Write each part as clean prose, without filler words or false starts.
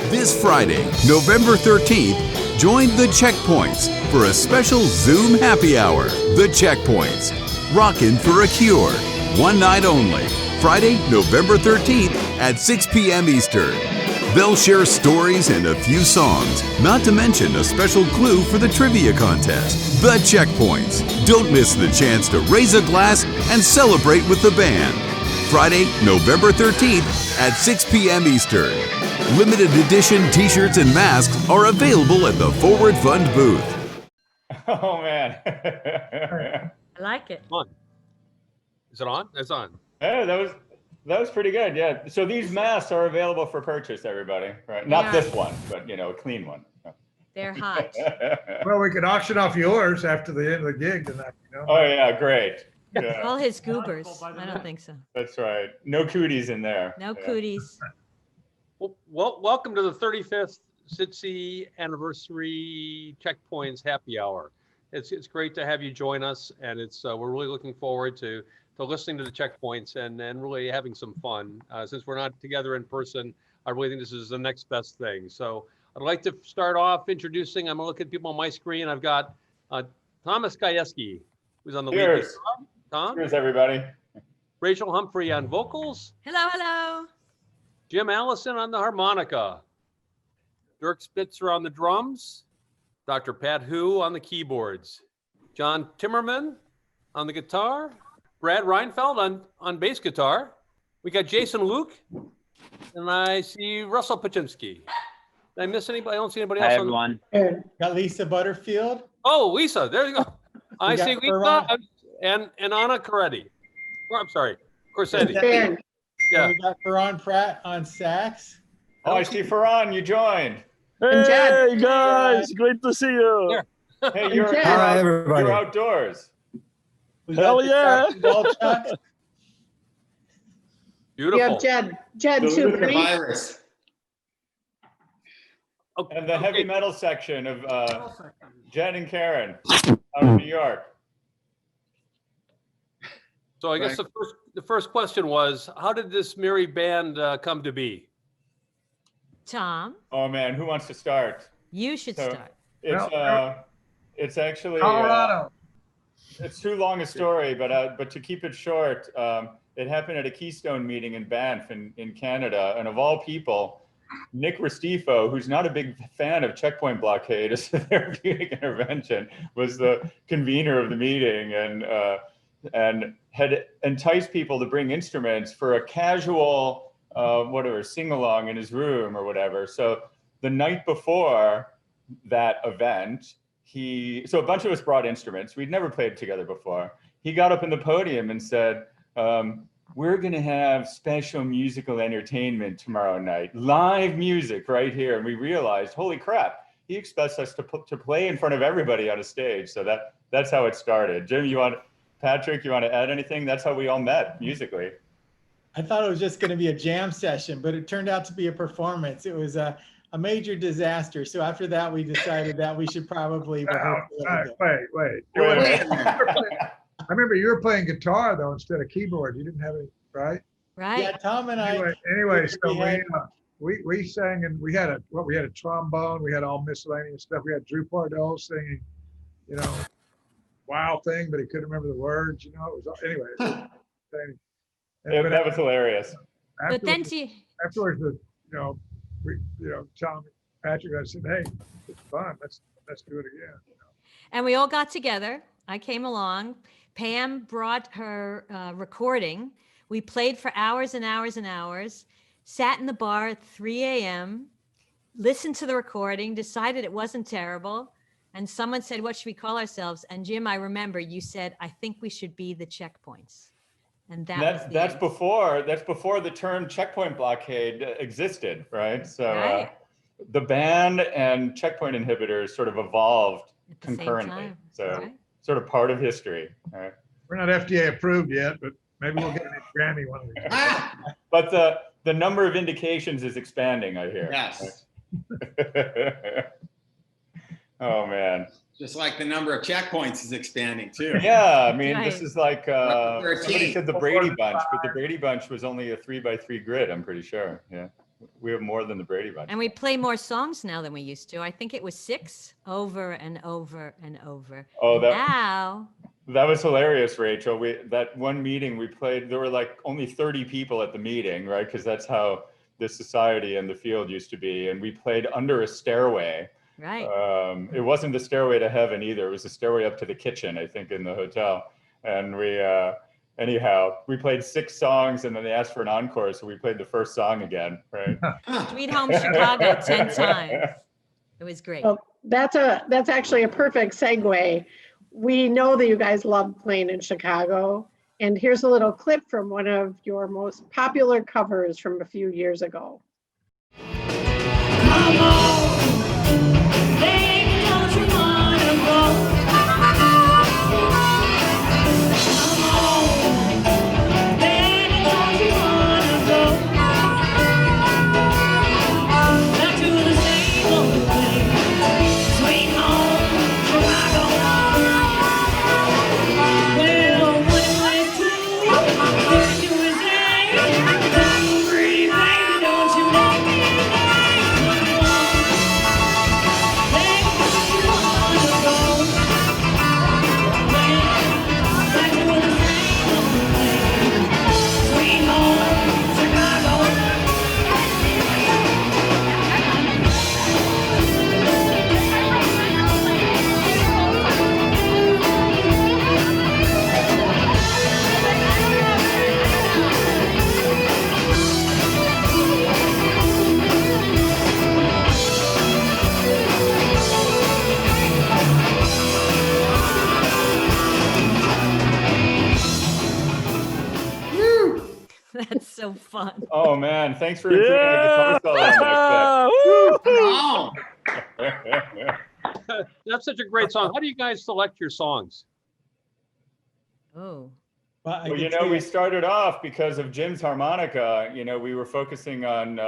This Friday, November 13th, join the CheckPoints for a special Zoom happy hour. The CheckPoints, rockin' for a cure. One night only. Friday, November 13th at 6 p.m. Eastern. They'll share stories and a few songs, not to mention a special clue for the trivia contest. The CheckPoints. Don't miss the chance to raise a glass and celebrate with the band. Friday, November 13th at 6 p.m. Eastern. Limited edition t-shirts and masks are available at the Forward Fund booth. Oh, man. I like it. On. Is it on? It's on. Hey, that was pretty good. Yeah. So these masks are available for purchase, everybody. Right? Not this one, but a clean one. They're hot. Well, we could auction off yours after the end of the gig tonight. Oh yeah, great. Yeah. All his goobers. I don't think so. That's right. No cooties in there. No cooties. Well, welcome to the 35th SITC anniversary CheckPoints happy hour. It's great to have you join us, and we're really looking forward to listening to the CheckPoints and really having some fun. Since we're not together in person, I really think this is the next best thing. So I'd like to start off introducing. I'm gonna look at people on my screen. I've got Thomas Gajewski, who's on the lead guitar. Tom. Cheers, everybody. Rachel Humphrey on vocals. Hello, hello. Jim Allison on the harmonica. Dirk Spitzer on the drums. Dr. Pat Hu on the keyboards. John Timmerman on the guitar. Brad Reinfeld on bass guitar. We got Jason Luke. And I see Russell Paczynski. Did I miss anybody? I don't see anybody else. Hi, everyone. Got Lisa Butterfield. Oh, Lisa. There you go. I see Lisa Ferran. and Anna Coretti. Oh, I'm sorry. Corsetti. Yeah. We got Ferran Pratt on sax. Oh, I see Ferran, you joined. Hey guys, great to see you. Yeah. Hey, you're outdoors. Hell yeah. Beautiful. We have Jed too. Virus. Okay. And the heavy metal section of Jen and Karen out of New York. So I guess the first question was, how did this merry band come to be? Tom, Oh man, who wants to start? you should So- start. It's actually Colorado. it's too long a story, but to keep it short, it happened at a Keystone meeting in Banff in Canada, and of all people, Nick Restifo, who's not a big fan of checkpoint blockade as a therapeutic intervention, was the convener of the meeting and had enticed people to bring instruments for a casual sing along in his room or whatever. So the night before that event, so a bunch of us brought instruments. We'd never played together before. He got up in the podium and said, we're going to have special musical entertainment tomorrow night, live music right here. And we realized, holy crap, he expects us to play in front of everybody on a stage. So that's how it started. Jim, Patrick, you want to add anything? That's how we all met musically. I thought it was just going to be a jam session, but it turned out to be a performance. It was a major disaster. So after that, we decided that we should probably rehearse a little bit. Wait. I remember you were playing guitar though instead of keyboard. You didn't have any, right? Right? Yeah, Tom and I. Anyway, so we sang, and we had a trombone. We had all miscellaneous stuff. We had Drew Pardoll singing, Wild Thing, but he couldn't remember the words. It was anyway. That was hilarious. But then Afterwards, Tom, Patrick, I said, hey, it's fun. Let's do it again. and we all got together. I came along. Pam brought her recording. We played for hours and hours and hours, sat in the bar at 3 a.m., listened to the recording, decided it wasn't terrible. And someone said, what should we call ourselves? And Jim, I remember you said, I think we should be the CheckPoints. And that's before the term checkpoint blockade existed, right? So Right. The band and checkpoint inhibitors sort of evolved At the same concurrently. time, So right. sort of part of history. Right? We're not FDA approved yet, but maybe we'll get a Grammy one of these days. But the number of indications is expanding, I hear. Yes. Oh man. Just like the number of checkpoints is expanding too. Yeah, I mean, Right. this is like somebody 13. said the Brady Bunch, but the Brady Bunch was only a 3x3 grid. I'm pretty sure. Yeah. We have more than the Brady Bunch. And we play more songs now than we used to. I think it was 6 over and over and over. Oh, Now, that was hilarious, Rachel. That one meeting we played, there were like only 30 people at the meeting, right? Because that's how the society and the field used to be. And we played under a stairway. right. It wasn't the stairway to heaven either. It was the stairway up to the kitchen, I think, in the hotel. And anyhow, we played 6 songs and then they asked for an encore. So we played the first song again, right? Sweet Home Chicago 10 times. It was great. Well, that's actually a perfect segue. We know that you guys love playing in Chicago, and here's a little clip from one of your most popular covers from a few years ago. Come on, baby, don't you wanna go? Come on, baby, don't you wanna go? Back to the same old place, sweet home, Chicago. Well, one place to where you was there. Come pretty baby, don't you let me down. Baby, don't you wanna go? Back to the same old place, sweet home, Chicago. That's so fun. Oh man, thanks for including the guitar solo in Yeah! Woo! that clip. That's such a great song. How do you guys select your songs? Oh, Well, I Well, can you know, tell we started off because of Jim's harmonica. You know, we were focusing on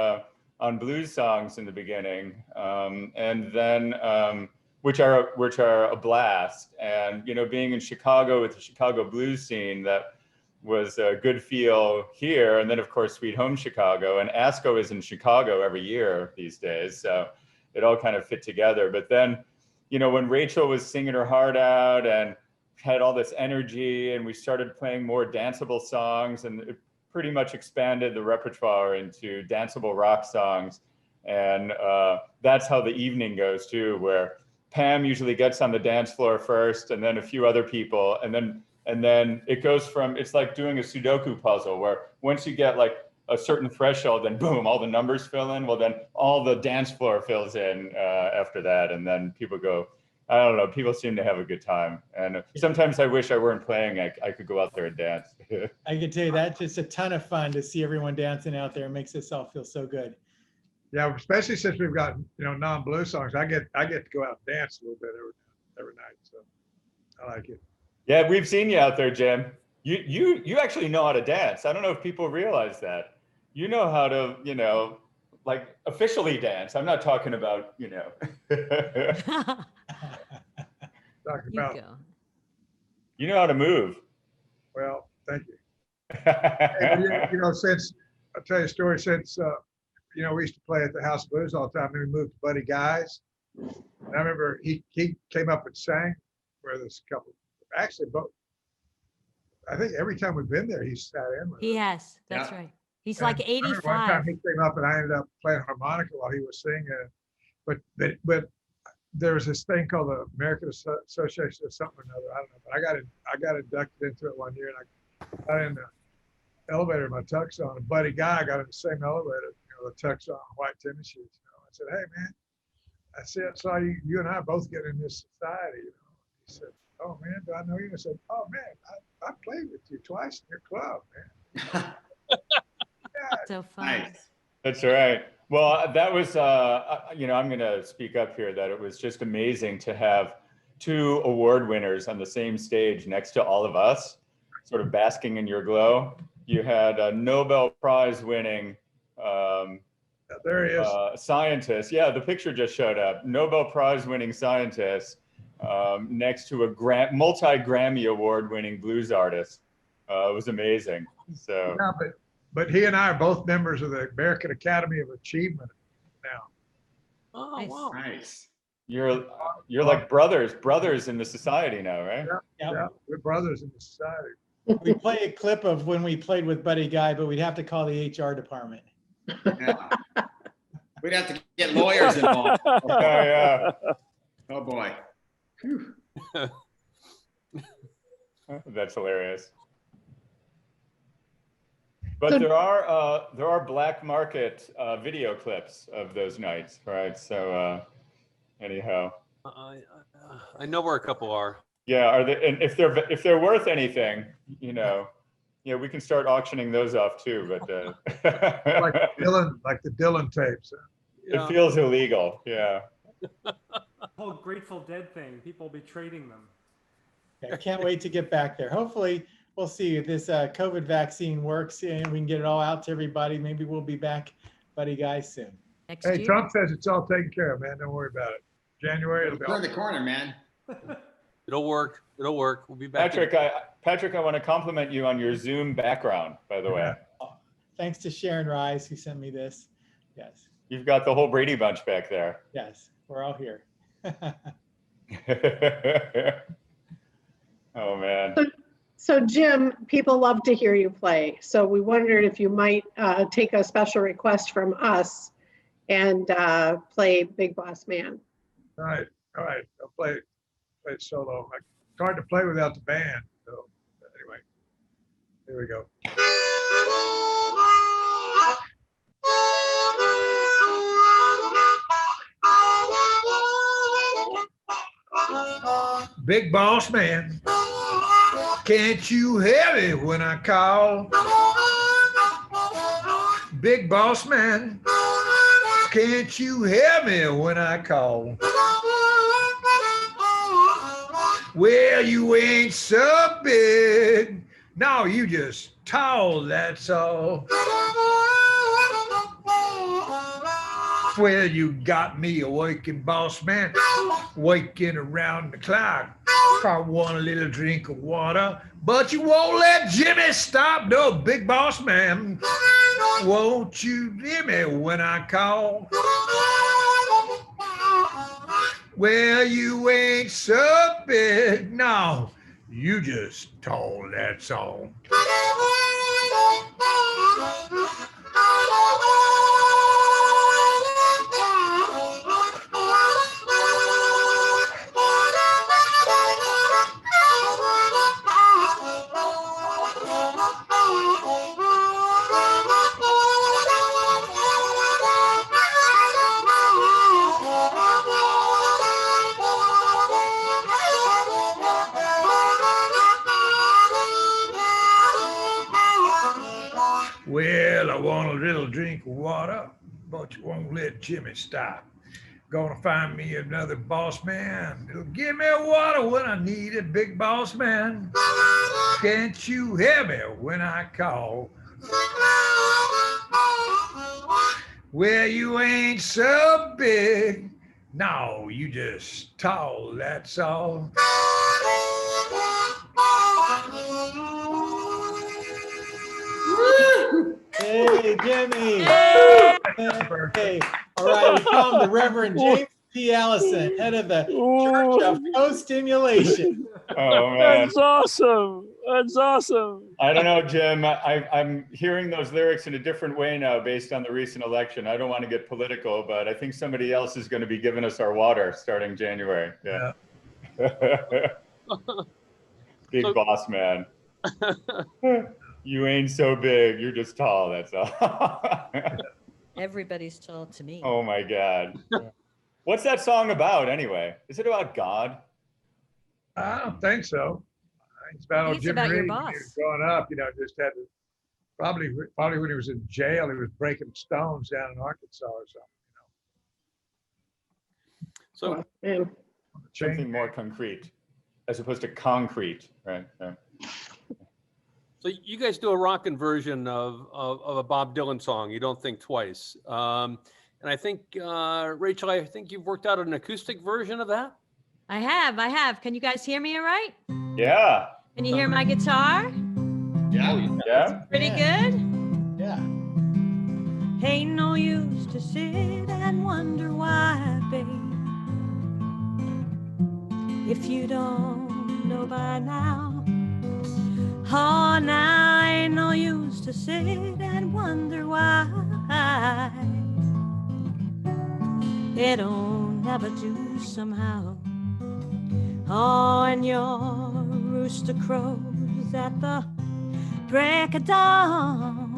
blues songs in the beginning, and then which are a blast. And you know, being in Chicago with the Chicago blues scene, that was a good feel here. And then of course, Sweet Home Chicago, and ASCO is in Chicago every year these days, so it all kind of fit together. But then, you know, when Rachel was singing her heart out and had all this energy, and we started playing more danceable songs, and it pretty much expanded the repertoire into danceable rock songs. And that's how the evening goes too, where Pam usually gets on the dance floor first, and then a few other people, and then it goes from, it's like doing a Sudoku puzzle, where once you get like a certain threshold, then boom, all the numbers fill in. Well, then all the dance floor fills in after that, and then people go, I don't know, people seem to have a good time. And sometimes I wish I weren't playing, I could go out there and dance. I can tell you that's just a ton of fun to see everyone dancing out there. It makes us all feel so good. Yeah, especially since we've got, you know, non-blues songs. I get to go out and dance a little bit every night. So I like it. Yeah, we've seen you out there, Jim. You actually know how to dance. I don't know if people realize that. You know how to, you know, like officially dance. I'm not talking about, you know. Talking you about, go. You know how to move. well, thank you. Hey, you know, since, I'll tell you a story, since, you know, we used to play at the House of Blues all the time, and we moved to Buddy Guy's. And I remember he came up and sang with us a couple, actually, but I think every time we've been there, he's sat in with He us. has. That's Yeah. right. He's And like I remember one 85. time he came up and I ended up playing harmonica while he was singing. But there was this thing called the American Association of something or another. I don't know. But I got inducted into it one year, and I got in the elevator with my tux on. And Buddy Guy got in the same elevator, you know, the tux on, white tennis shoes. You know, I said, "Hey man, I saw you and I both get in this society." You know, he said, "Oh man, do I know you?" I said, "Oh man, I played with you twice in your club, man." Yeah, So fun. Nice. That's right. Well, that was, you know, I'm going to speak up here that it was just amazing to have 2 award winners on the same stage next to all of us, sort of basking in your glow. You had a Nobel Prize winning there he is. scientist. Yeah, the picture just showed up. Nobel Prize winning scientist next to a multi-Grammy award winning blues artist. It was amazing. So. Yeah, but but he and I are both members of the American Academy of Achievement now. Oh, Nice. wow. Nice. You're like brothers in the society now, right? Yep. Yeah, we're brothers in the society. We play a clip of when we played with Buddy Guy, but we'd have to call the HR department. Yeah. We'd have to get lawyers involved. Oh, yeah. Oh, boy. Phew. That's hilarious. But So- there are black market video clips of those nights, right? So anyhow, I know where a couple are. yeah. Are they? And if they're worth anything, yeah, we can start auctioning those off too. But Like the Dylan tapes. it feels illegal. Yeah. Whole Grateful Dead thing. People will be trading them. I can't wait to get back there. Hopefully, we'll see if this COVID vaccine works and we can get it all out to everybody. Maybe we'll be back, Buddy Guy, soon. Next Hey, year. Trump says it's all taken care of, man. Don't worry about it. January, it'll be all. Turn the corner, man. It'll work. It'll work. We'll be back. Patrick, I want to compliment you on your Zoom background, by the way. Thanks to Sharon Rise who sent me this. Yes, You've got the whole Brady Bunch back there. yes, we're all here. Oh, man. So Jim, people love to hear you play. So we wondered if you might take a special request from us and play Big Boss Man. All right. I'll play it solo. It's hard to play without the band. So anyway, here we go. Big boss man, can't you hear me when I call? Big boss man, can't you hear me when I call? Well, you ain't so big, no, you just tall, that's all. Well, you got me a working boss man, waking around the clock. I want a little drink of water, but you won't let Jimmy stop. No, big boss man, won't you hear me when I call? Well, you ain't so big, no, you just tall, that's all. Well, I want a little drink of water, but you won't let Jimmy stop. Gonna find me another boss man. It'll give me water when I need it, big boss man. Can't you hear me when I call? Well, you ain't so big. No, you just tall, that's all. Hey, Jimmy. Hey! Hey, all right, we call him the Reverend James P. Allison, head of the Church of Co-Stimulation. Oh, man. That's awesome. That's awesome. I don't know, Jim. I'm hearing those lyrics in a different way now based on the recent election. I don't want to get political, but I think somebody else is going to be giving us our water starting January. Yeah. Big boss man. You ain't so big. You're just tall. That's all. Everybody's tall to me. Oh, my God. What's that song about anyway? Is it about God? I don't think so. It's about I think old it's Jim about your Reed. boss. When he was growing up, just had to, probably when he was in jail, he was breaking stones down in Arkansas or something. So Man. Something more concrete as opposed to concrete, right? Yeah. So you guys do a rockin' version of a Bob Dylan song, You Don't Think Twice. And I think, Rachel, I think you've worked out an acoustic version of that? I have. Can you guys hear me all right? Yeah. Can you hear my guitar? Yeah. Yeah. Pretty Yeah. good? Yeah. Ain't no use to sit and wonder why, babe. If you don't know by now, oh, now ain't no use to sit and wonder why. It'll never do somehow. Oh, and your rooster crows at the break of dawn.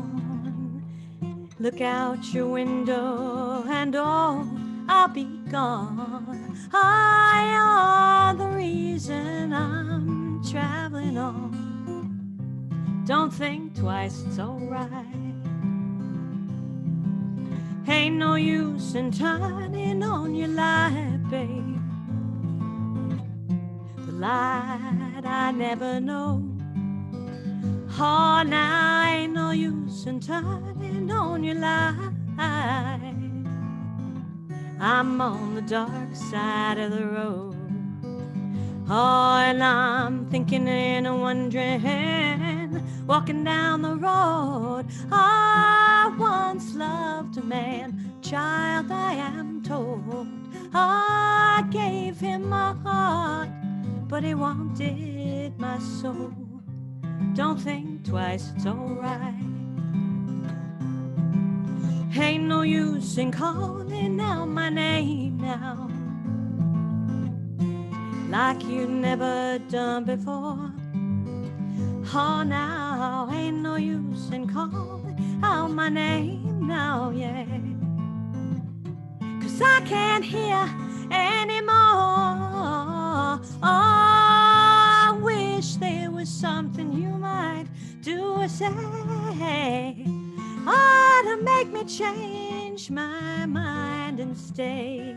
Look out your window and oh, I'll be gone. You're the reason I'm traveling on. Don't think twice, it's alright. Ain't no use in turning on your light, babe. The light I never know. Oh, now ain't no use in turning on your light. I'm on the dark side of the road. Oh, and I'm thinking and wondering, walking down the road. I once loved a man, child, I am told. I gave him my heart, but he wanted my soul. Don't think twice, it's alright. Ain't no use in calling out my name now, like you never done before. Oh, now ain't no use in calling out my name now, yeah. 'Cause I can't hear anymore. Oh, I wish there was something you might do or say, oh, to make me change my mind and stay.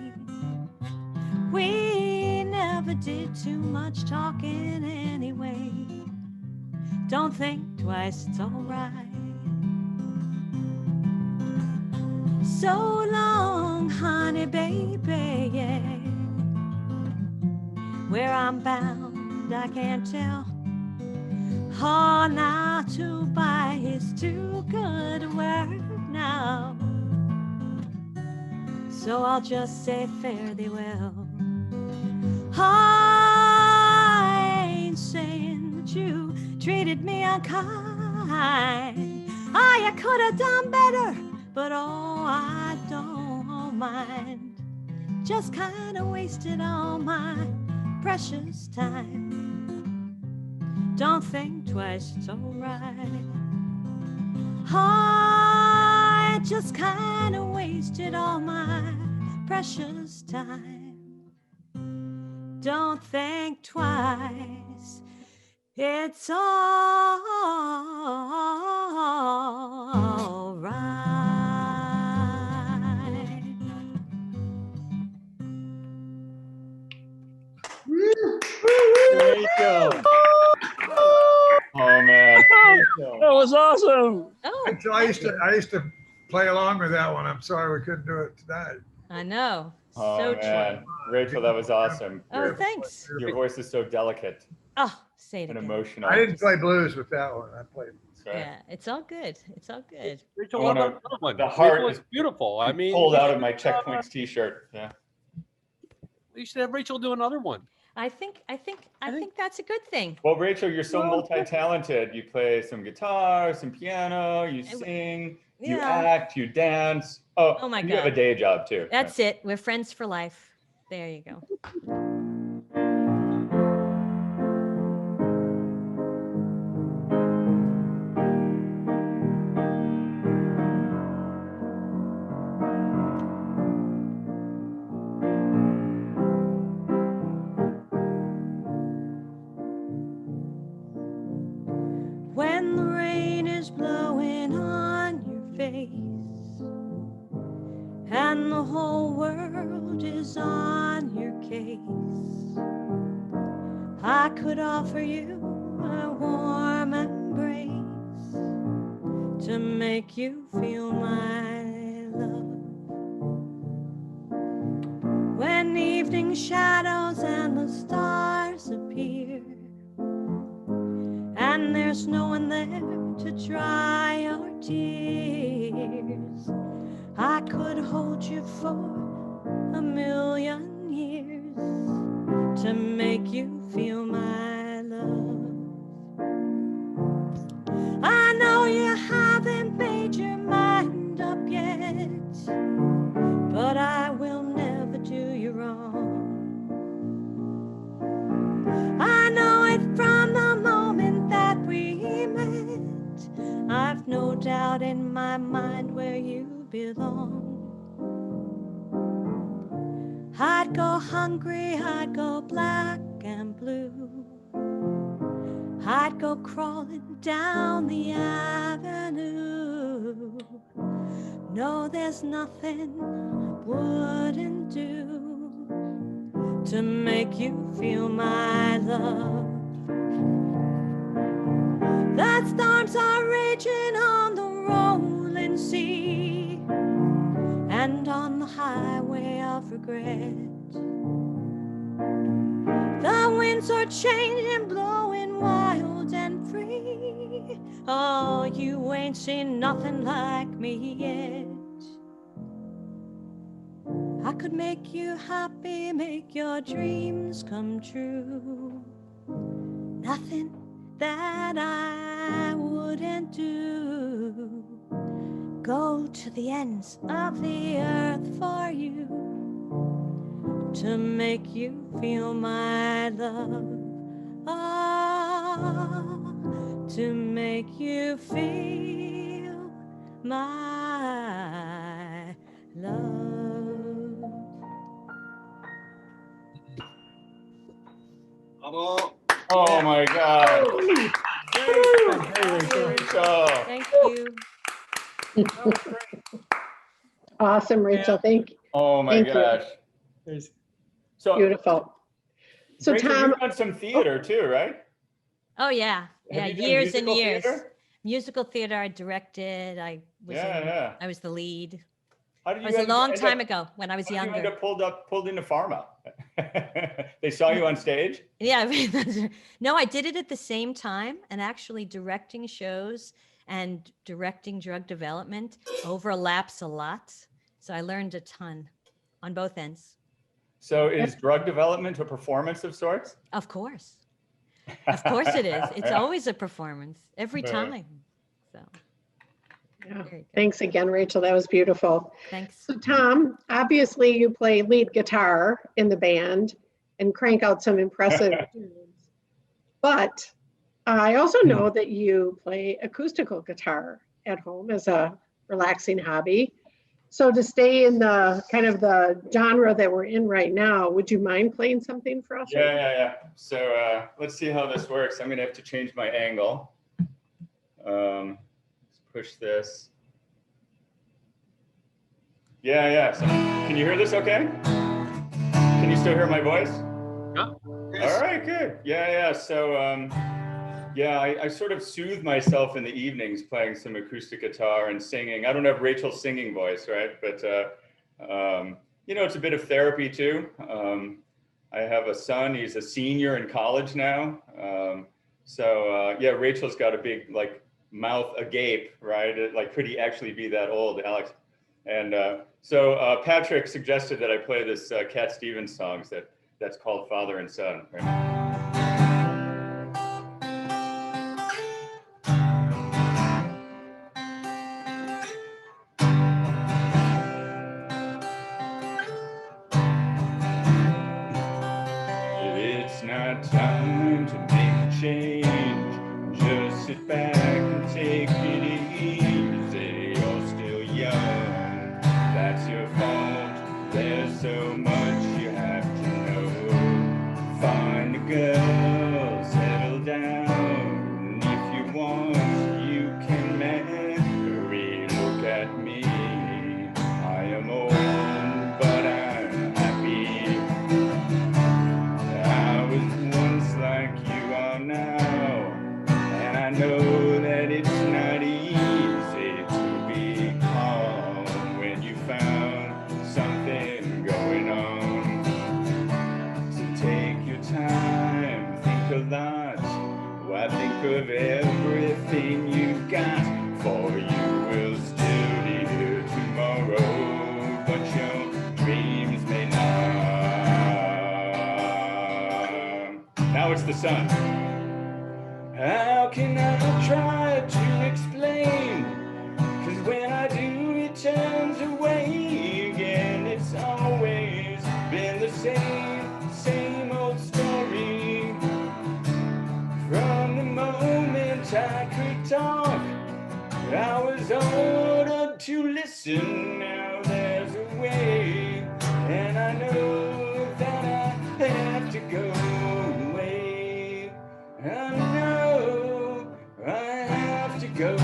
We never did too much talking anyway. Don't think twice, it's alright. So long, honey, baby, yeah. Where I'm bound, I can't tell. Oh, now to buy is too good a word now. So I'll just say fare thee well. I ain't saying that you treated me unkind. Oh, you could have done better, but oh, I don't mind. Just kind of wasted all my precious time. Don't think twice, it's alright. I just kind of wasted all my precious time. Don't think twice, it's all right. Rachel. Oh man. That was awesome. Oh, I used to play along with that one. I'm sorry we couldn't do it tonight. I know. Oh So man, Rachel, that was awesome. true. Oh, thanks. Your voice is so delicate Oh, say it and again. emotional. I didn't play blues with that one. I played. That's right. Yeah, it's all good. It's all good. Rachel, I what wanna- about another one? the heart Rachel is is beautiful. I mean, Pulled out of my CheckPoints t-shirt. Yeah. you should have Rachel do another one. I think that's a good thing. Well, Rachel, you're so multi-talented. You play some guitar, some piano, you I- sing, you Yeah. act, you dance. Oh my and you have God. a day job too. That's it. We're friends for life. There you go. When the rain is blowing on your face and the whole world is on your case, I could offer you a warm embrace to make you feel my love. When evening shadows and the stars appear and there's no one there to dry your tears, would hold you for a million years to make you feel my love. I know you haven't made your mind up yet, but I will never do you wrong. I know it from the moment that we met. I've no doubt in my mind where you belong. I'd go hungry, I'd go black and blue. I'd go crawling down the avenue. No, there's nothing I wouldn't do to make you feel my love. The storms are raging on the rolling sea and on the highway of regret. The winds are changing, blowing wild and free. Oh, you ain't seen nothing like me yet. I could make you happy, make your dreams come true. Nothing that I wouldn't do. Go to the ends of the earth for you to make you feel my love. Ah, to make you feel my love. Oh my God. Thank you. Awesome, Rachel. Thank you. Oh my Thank you. gosh. There's So, Beautiful. So Rachel, Tom, you've done some theater too, right? Oh yeah, Have yeah, you done years and musical years. theater? Musical theater, I directed. I was Yeah, yeah. I was the lead. How did It you was a end long up- time ago when I was How did you end younger. up pulled into pharma? They saw you on stage? Yeah, no, I did it at the same time, and actually directing shows and directing drug development overlaps a lot. So I learned a ton on both ends. So is drug development a performance of sorts? Of course. Of course it is. It's Yeah. always a performance every Yeah. time. So yeah. there you go. Thanks again, Rachel. That was beautiful. Thanks. So Tom, obviously you play lead guitar in the band and crank out some impressive tunes. But I also know that you play acoustical guitar at home as a relaxing hobby. So to stay in the kind of the genre that we're in right now, would you mind playing something for us? Yeah. So let's see how this works. I'm gonna have to change my angle. Let's push this. Yeah. So can you hear this okay? Can you still hear my voice? Yeah. All right, good. Yeah. So I sort of soothe myself in the evenings playing some acoustic guitar and singing. I don't have Rachel's singing voice, right? But it's a bit of therapy too. I have a son, he's a senior in college now. Rachel's got a big mouth agape, right? Could he actually be that old, Alex? And so Patrick suggested that I play this Cat Stevens song that's called Father and Son. Right? It's not time to make a change. Just sit back and take it easy. You're still young. That's your fault. There's so much you have to know. Find a girl, settle down. If you want, you can marry. Look at me. I am old, but I'm happy. I was once like you are now, and I know that it's not easy to be calm when you found something going on. So take your time, think a lot. Why think of everything you've got, for you will still be here tomorrow. your dreams may numb. Now it's the sun. How can I try to explain? 'Cause when I do, it turns away again. It's always been the same old story. From the moment I could talk, I was ordered to listen. Now there's a way, and I know that I have to go away. I know I have to go.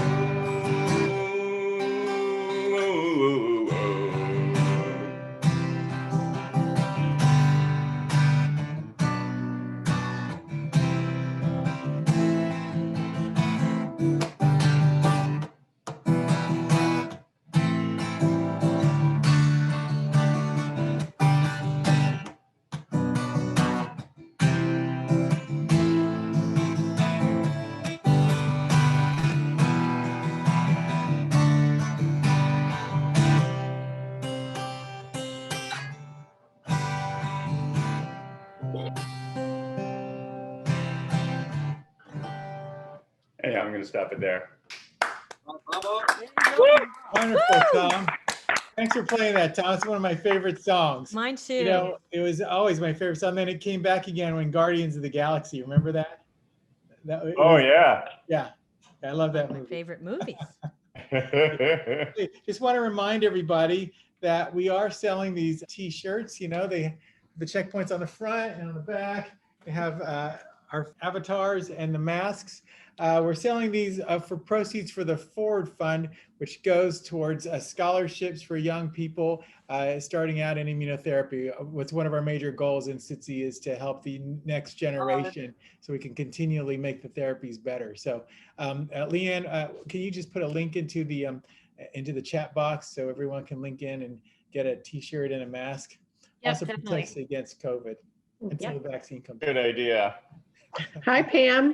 Hey, I'm gonna stop it there. Wonderful, Tom. Thanks for playing that, Tom. It's one of my favorite songs. Mine too. You know, it was always my favorite song. Then it came back again when Guardians of the Galaxy. Remember that? Oh yeah. Yeah, I love that My movie. favorite movies. Just want to remind everybody that we are selling these T-shirts. You know, the checkpoints on the front and on the back. They have our avatars and the masks. We're selling these for proceeds for the Forward Fund, which goes towards scholarships for young people starting out in immunotherapy. What's one of our major goals in SITC is to help the next generation so we can continually make the therapies better. So Leanne, can you just put a link into the chat box so everyone can link in and get a T-shirt and a mask? Yep, Also definitely. protects against COVID until the vaccine comes. Good idea. Hi, Pam.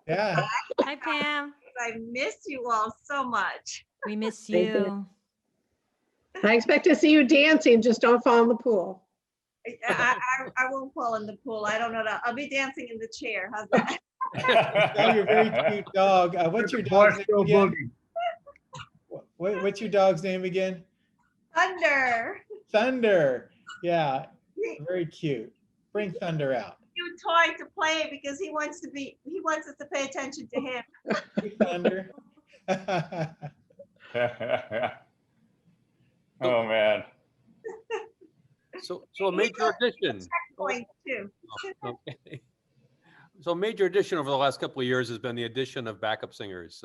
Yeah. Hi, Pam. I miss you all so much. We miss Thank you. you. I expect to see you dancing. Just don't fall in the pool. I won't fall in the pool. I don't know that. I'll be dancing in the chair. How's that? Oh, you're a very cute dog. What's your dog's name again? What's your dog's name again? Thunder. Thunder. Yeah, very cute. Bring Thunder out. New toy to play because he wants us to pay attention to him. Thunder. Oh man. So a major addition. Checkpoint too. Okay. So a major addition over the last couple of years has been the addition of backup singers,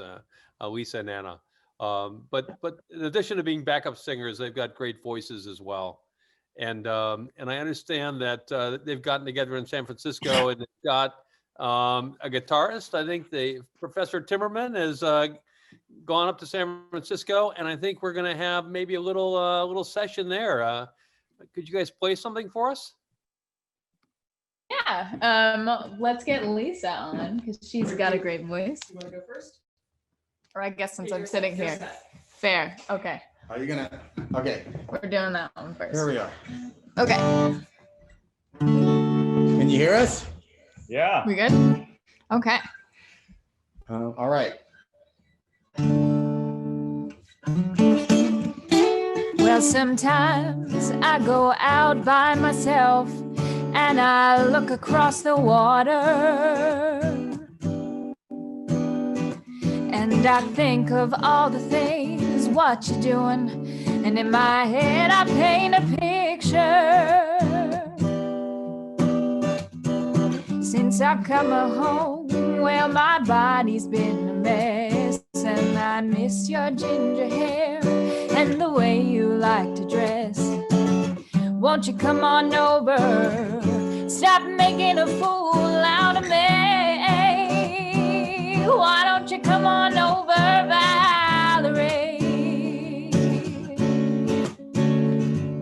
Lisa and Anna. But in addition to being backup singers, they've got great voices as well. And I understand that they've gotten together in San Francisco and they've got a guitarist. I think Professor Timmerman has gone up to San Francisco, and I think we're going to have maybe a little session there. Could you guys play something for us? Yeah, let's get Lisa on because she's got a great voice. You want to go first? Or I guess since I'm sitting here. Fair, okay. Are you gonna? Okay, We're doing that one first. here we are. Okay, Can you hear us? Yeah. we good? Okay. All right. Well, sometimes I go out by myself and I look across the water. And I think of all the things, what you're doing. And in my head, I paint a picture. Since I've come home, well, my body's been a mess. And I miss your ginger hair and the way you like to dress. Won't you come on over? Stop making a fool out of me. Why don't you come on over, Valerie?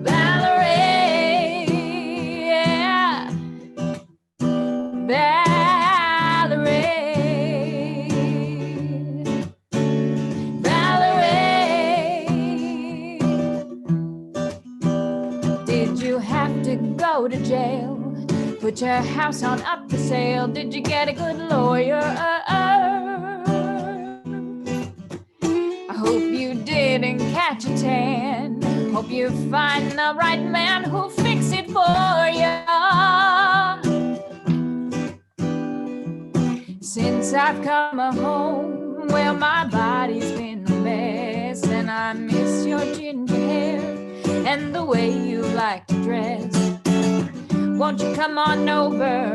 Valerie, yeah. Valerie. go to jail. Put your house on up for sale. Did you get a good lawyer? I hope you didn't catch a tan. Hope you find the right man who'll fix it for you. Since I've come home, well, my body's been a mess, and I miss your ginger hair and the way you like to dress. Won't you come on over?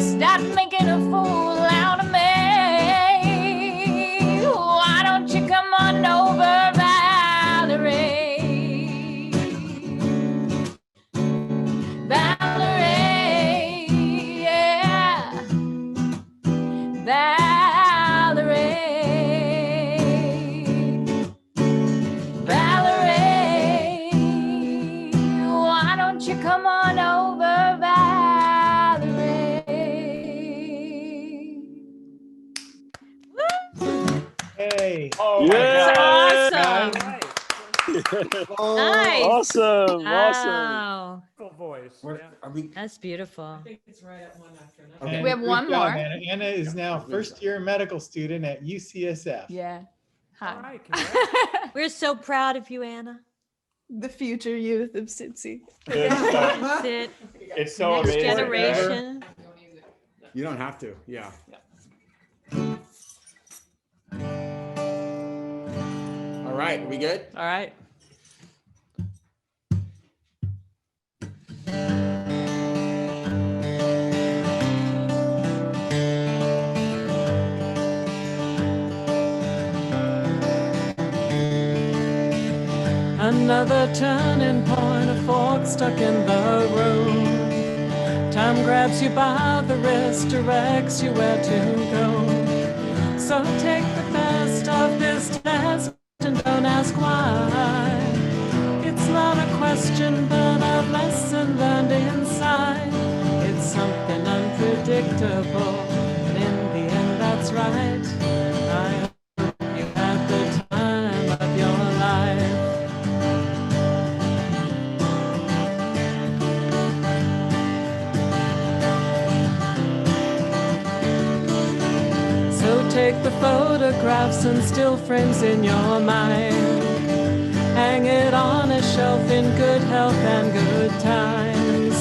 Stop making a fool out of me. Why don't you come on over, Valerie? Valerie, yeah. Valerie, why don't you come on over, Valerie? Hey. Oh my Yeah. God. Awesome. Nice. Awesome. Awesome. Wow. Full voice. What, Yeah. are we? That's beautiful. It's right at one after another. Okay. And We have good one job, more. Anna. Anna is now first year medical student at UCSF. Yeah. All Hi. right. Congrats. We're so proud of you, Anna. The future youth of SITC. That's it. It's so Next amazing. right? generation. You don't have to. Yeah. All right. Are we good? All right. Another turning point, a fork stuck in the road. Time grabs you by the wrist, directs you where to go. So take the best of this test and don't ask why. It's not a question, but a lesson learned inside. It's something unpredictable, and in the end, that's right. I hope you had the time of your life. So take the photographs and still frames in your mind. Hang it on a shelf in good health and good times.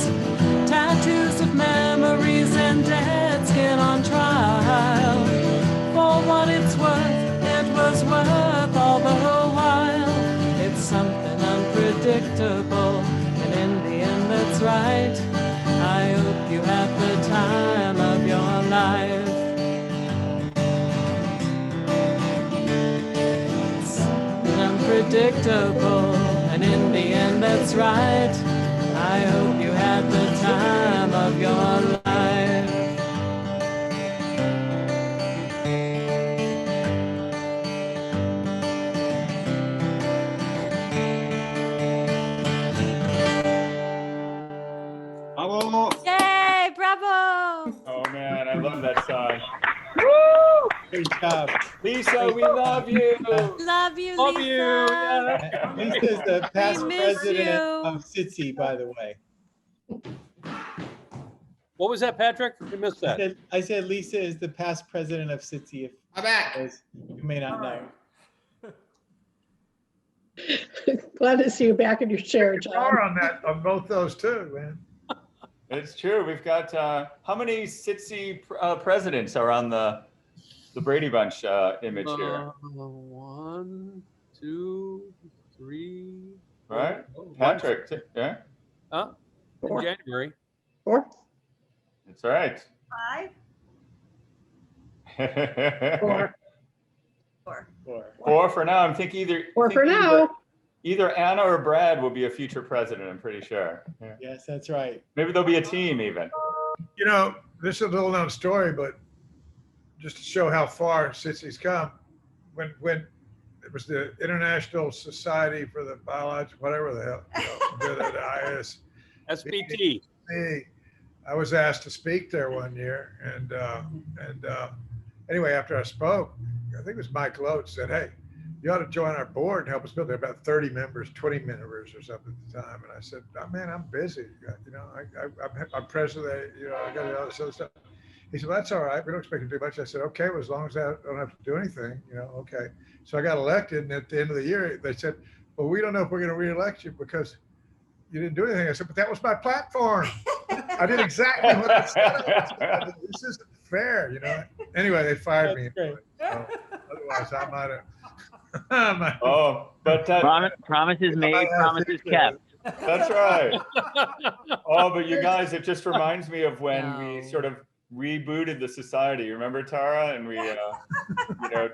Tattoos of memories and dead skin on trial. For what it's worth, it was worth all the while. It's something unpredictable, and in the end that's right. I hope you had the time of your life. Unpredictable, and in the end that's right. I hope you had the time of your life. Bravo. Yay, bravo. Oh man, I love that song. Good job. Lisa, we love you. Love you, Love Lisa. you. Yeah. Lisa's the past miss president you. of SITC, by the way. What was that, Patrick? We missed that. I said Lisa is the past president of SITC, if I'm back. as you may not know. Glad to see you back in your chair, John. Are on that, on both those too, man. It's true. We've got how many SITC presidents are on the Brady Bunch image here? 1, 2, 3. Right? Oh, Patrick, yeah, Huh? In Four. January. 4, that's right. 5, 4, 4. 4 for now. I'm thinking 4 for now. Either Anna or Brad will be a future president, I'm pretty sure. Yeah. Yes, that's right. Maybe there'll be a team even. You know, this is a little known story, but just to show how far SITC's come, when it was the International Society for the Biological, whatever the hell, the IS, SPT. I was asked to speak there one year, and anyway, after I spoke, I think it was Mike Loach said, "Hey, you ought to join our board and help us build. There were about 30 members, 20 members or something at the time. And I said, oh, man, I'm busy. You know, I'm president, you know, I got all this other stuff. He said, well, that's all right. We don't expect you to do much. I said, okay, well, as long as I don't have to do anything, you know, okay. So I got elected, and at the end of the year, they said, well, we don't know if we're going to reelect you because you didn't do anything. I said, but that was my platform. I did exactly what I said. This isn't fair, you know. Anyway, they fired me. Anyway, so otherwise, I might have. Oh, but promises made, promises kept. That's right. Oh, but you guys, it just reminds me of when we sort of rebooted the society. Remember, Tara? And we, you know,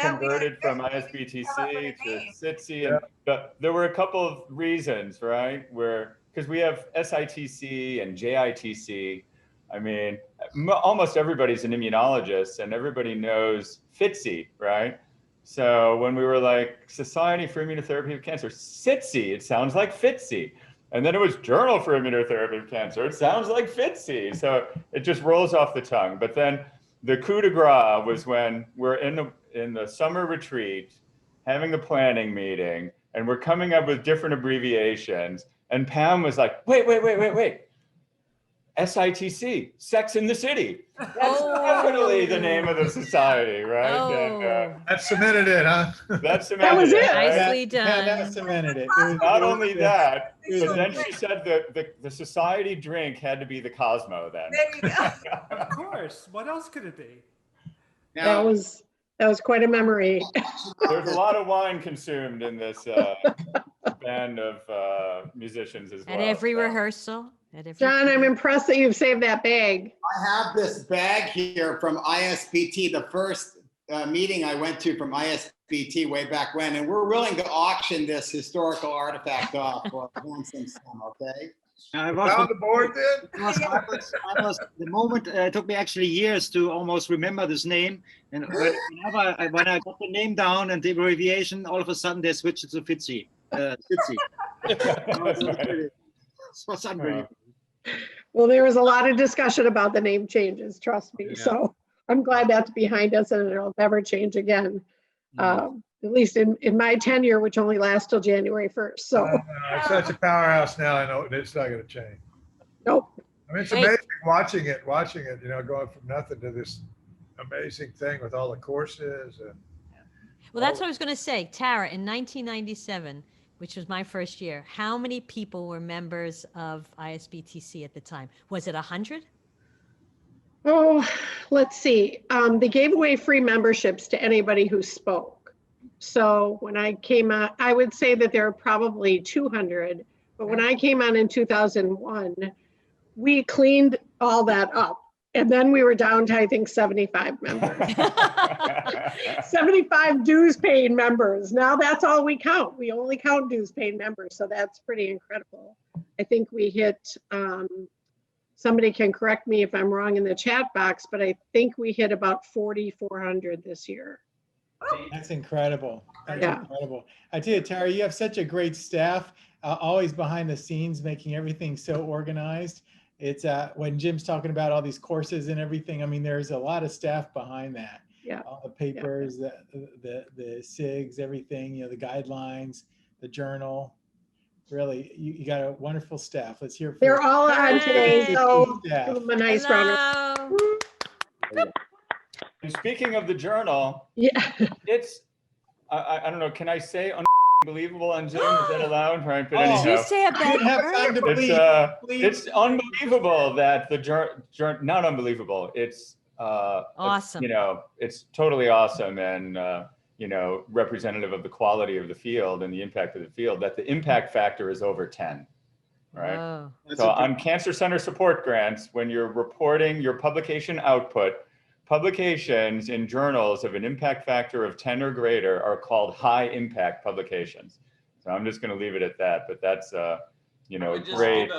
converted from ISBTC to SITC. And there were a couple of reasons, right? Because we have SITC and JITC. I mean, almost everybody's an immunologist and everybody knows FITC, right? So when we were like Society for Immunotherapy of Cancer, SITC, it sounds like FITC. And then it was Journal for Immunotherapy of Cancer, it sounds like FITC. So it just rolls off the tongue. But then the coup de grace was when we're in the summer retreat, having the planning meeting, and we're coming up with different abbreviations. And Pam was like, wait. SITC, Sex in the City. That's definitely the name of the society, right? Oh. And, that cemented it, huh? That cemented That was it. Right? Nicely done. That cemented it. Not only that, but then she said that the society drink had to be the Cosmo then. There you go. Of course. What else could it be? That was quite a memory. There's a lot of wine consumed in this band of musicians as well. At every rehearsal. John, I'm impressed that you've saved that bag. I have this bag here from ISBT, the first meeting I went to from ISBT way back when, and we're willing to auction this historical artifact off for a handsome sum, okay? I was on the board then? I was the moment, it took me actually years to almost remember this name. And when I got the name down and the abbreviation, all of a sudden they switched it to FITC. So it's unbelievable. Well, there was a lot of discussion about the name changes, trust me. Yeah. So I'm glad that's behind us and it'll never change again. At least in my tenure, which only lasts till January 1st. So It's such a powerhouse now. I know it's not going to change. Nope. I mean, it's amazing watching it, you know, going from nothing to this amazing thing with all the courses. And Well, that's what I was going to say. Tara, in 1997, which was my first year, how many people were members of ISBTC at the time? Was it 100? Oh, let's see. They gave away free memberships to anybody who spoke. So when I came out, I would say that there were probably 200. But when I came on in 2001, we cleaned all that up. And then we were down to, I think, 75 members. 75 dues paying members. Now that's all we count. We only count dues paying members. So that's pretty incredible. I think we hit, somebody can correct me if I'm wrong in the chat box, but I think we hit about 4,400 this year. That's incredible. That's incredible. I tell you, Tara, you have such a great staff, always behind the scenes, making everything so organized. It's when Jim's talking about all these courses and everything, I mean, there's a lot of staff behind that. Yeah. All the papers, the SIGs, everything, you know, the guidelines, the journal. Really, you got a wonderful staff. Let's hear from They're all on today, so staff. give them a nice round. And speaking of the journal, it's, I don't know, can I say unbelievable on Zoom? Is that allowed? Right, but anyhow, Did you say a bad word? It's unbelievable that the not unbelievable. It's awesome. You know, it's totally awesome and you know, representative of the quality of the field and the impact of the field. That the impact factor is over 10. Right. Oh. So on Cancer Center support grants, when you're reporting your publication output, publications in journals of an impact factor of 10 or greater are called high impact publications. So I'm just going to leave it at that, but that's, you know, great.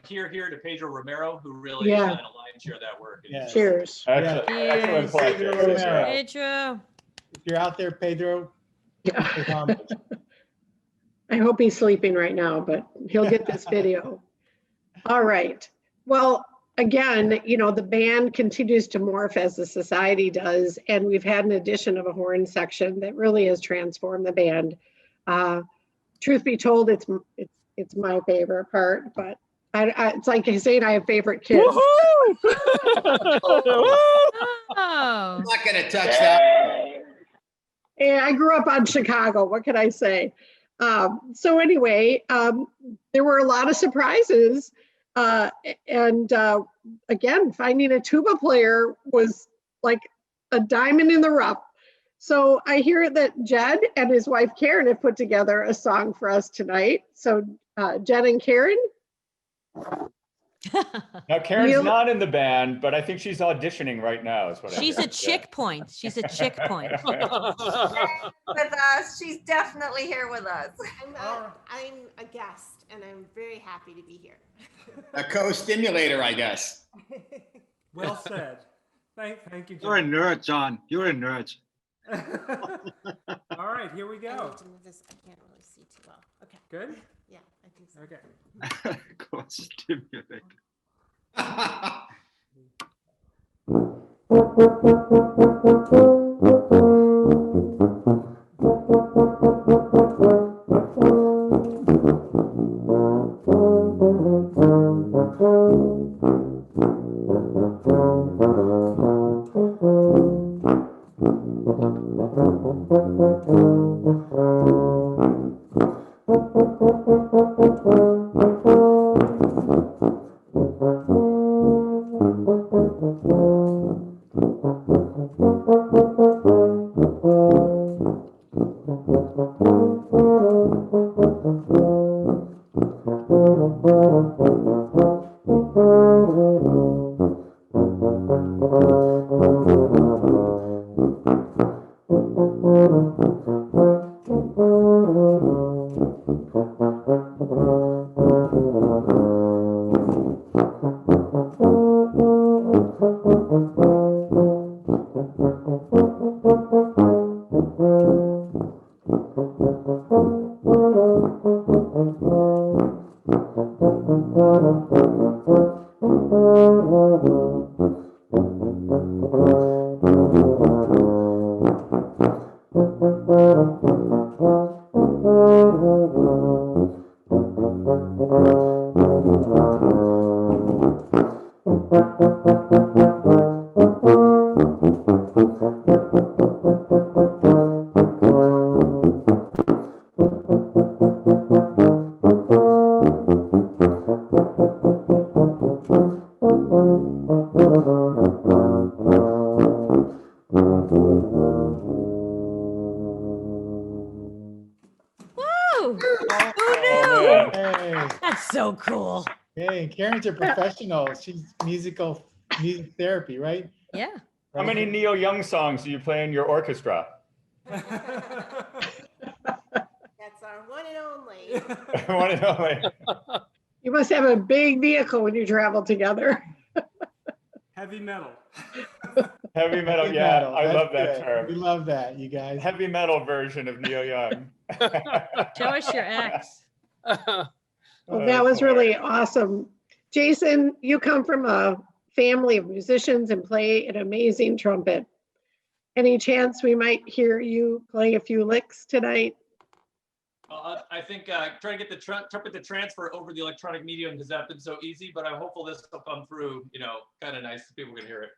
Here to Pedro Romero, who really Yeah. is a lion's share of that work. Yeah. Cheers. Excellent pleasure. Pedro. If you're out there, Pedro, I hope he's sleeping right now, but he'll get this video. All right. Well, again, you know, the band continues to morph as the society does, and we've had an addition of a horn section that really has transformed the band. Truth be told, it's my favorite part, but it's like saying I have favorite kids. Oh. I'm not going to touch that. Yeah, I grew up on Chicago. What can I say? So anyway, there were a lot of surprises. And again, finding a tuba player was like a diamond in the rough. So I hear that Jed and his wife Karen have put together a song for us tonight. So Jed and Karen. Now Karen's not in the band, but I think she's auditioning right now. Is what She's a chick point. She's a chick point. With us, she's definitely here with us. I'm a guest, and I'm very happy to be here. A co-stimulator, I guess. Well said. Thank you, John. You're a nerd, John. You're a nerd. All right, here we I go. need to move this. I can't really see too well. Okay. Good? Yeah, I think so. Okay. Co-stimulator. Woo! Who man. knew? That's so cool. Hey, Karen's a professional. She's music therapy, right? Yeah. How many Neil Young songs do you play in your orchestra? That's our one and only. One and only. You must have a big vehicle when you travel together. Heavy metal. Heavy metal, Heavy yeah, metal, I that's love that good. term. We love that, you guys. Heavy metal version of Neil Young. Show us your ex. Well, that was really awesome. Jason, you come from a family of musicians and play an amazing trumpet. Any chance we might hear you play a few licks tonight? I think trying to get the trumpet to transfer over the electronic medium has not been so easy, but I'm hopeful this will come through, kind of nice. People can hear it.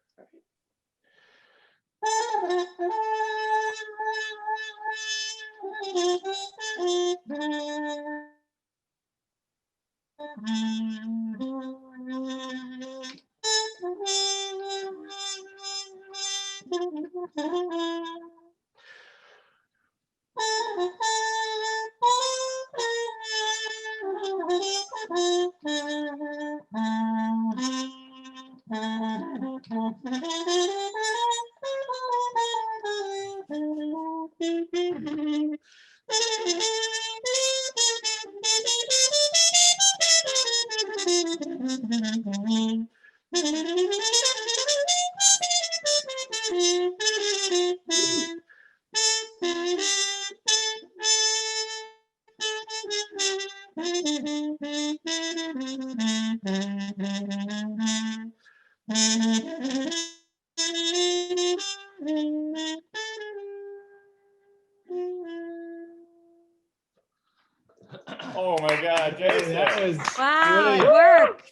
Jason. That was Wow, really- it worked.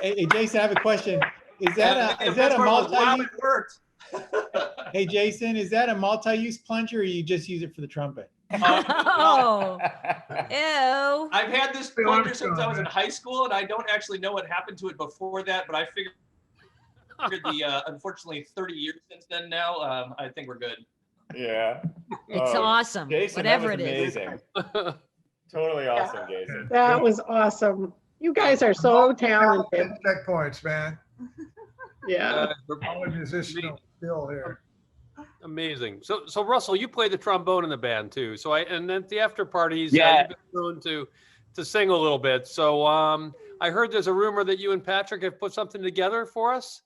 Hey, Jason, I have a question. Is that a Wow, multi? it worked. Hey, Jason, is that a multi-use plunger, or you just use it for the trumpet? Oh, ew. I've had this plunger since I was in high school, and I don't actually know what happened to it before that, but I figured unfortunately 30 years since then now, I think we're good. Yeah. It's awesome. Jason, Whatever that was it is. amazing. Totally awesome, Jason. That was awesome. You guys are so talented. Checkpoints, man. Yeah. All the musicians still here. Amazing. So Russell, you play the trombone in the band too. So and at the after parties, Yeah. you've been known to sing a little bit. So I heard there's a rumor that you and Patrick have put something together for us.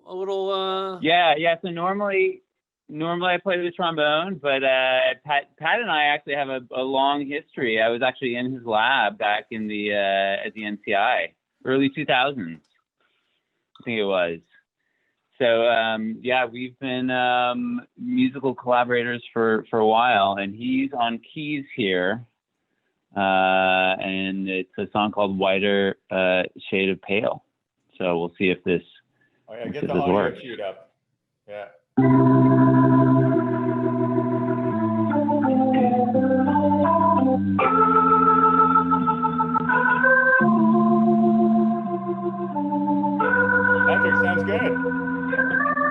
A little. Yeah. So normally I play the trombone, but Pat and I actually have a long history. I was actually in his lab back in the at the NCI, early 2000s, I think it was. So yeah, we've been musical collaborators for a while, and he's on keys here, and it's a song called "Whiter Shade of Pale." So we'll see if this. Oh yeah, get the audio works. queued up. Yeah. Patrick, sounds good.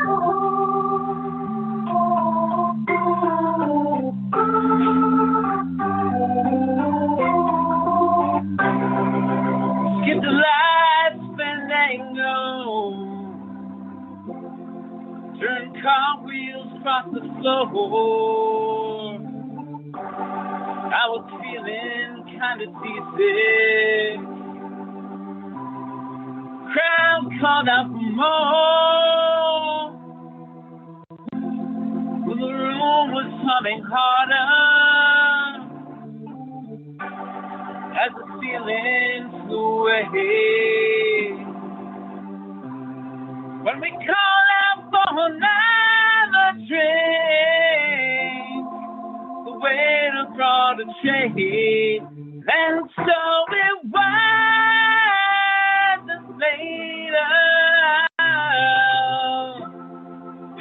Skip the lights, fandango. Turn cartwheels across the floor. I was feeling kind of seasick. Crowd called out for more. Well, the room was humming harder as the ceiling flew away. When we called out for another drink, the waiter brought a change, and so it was later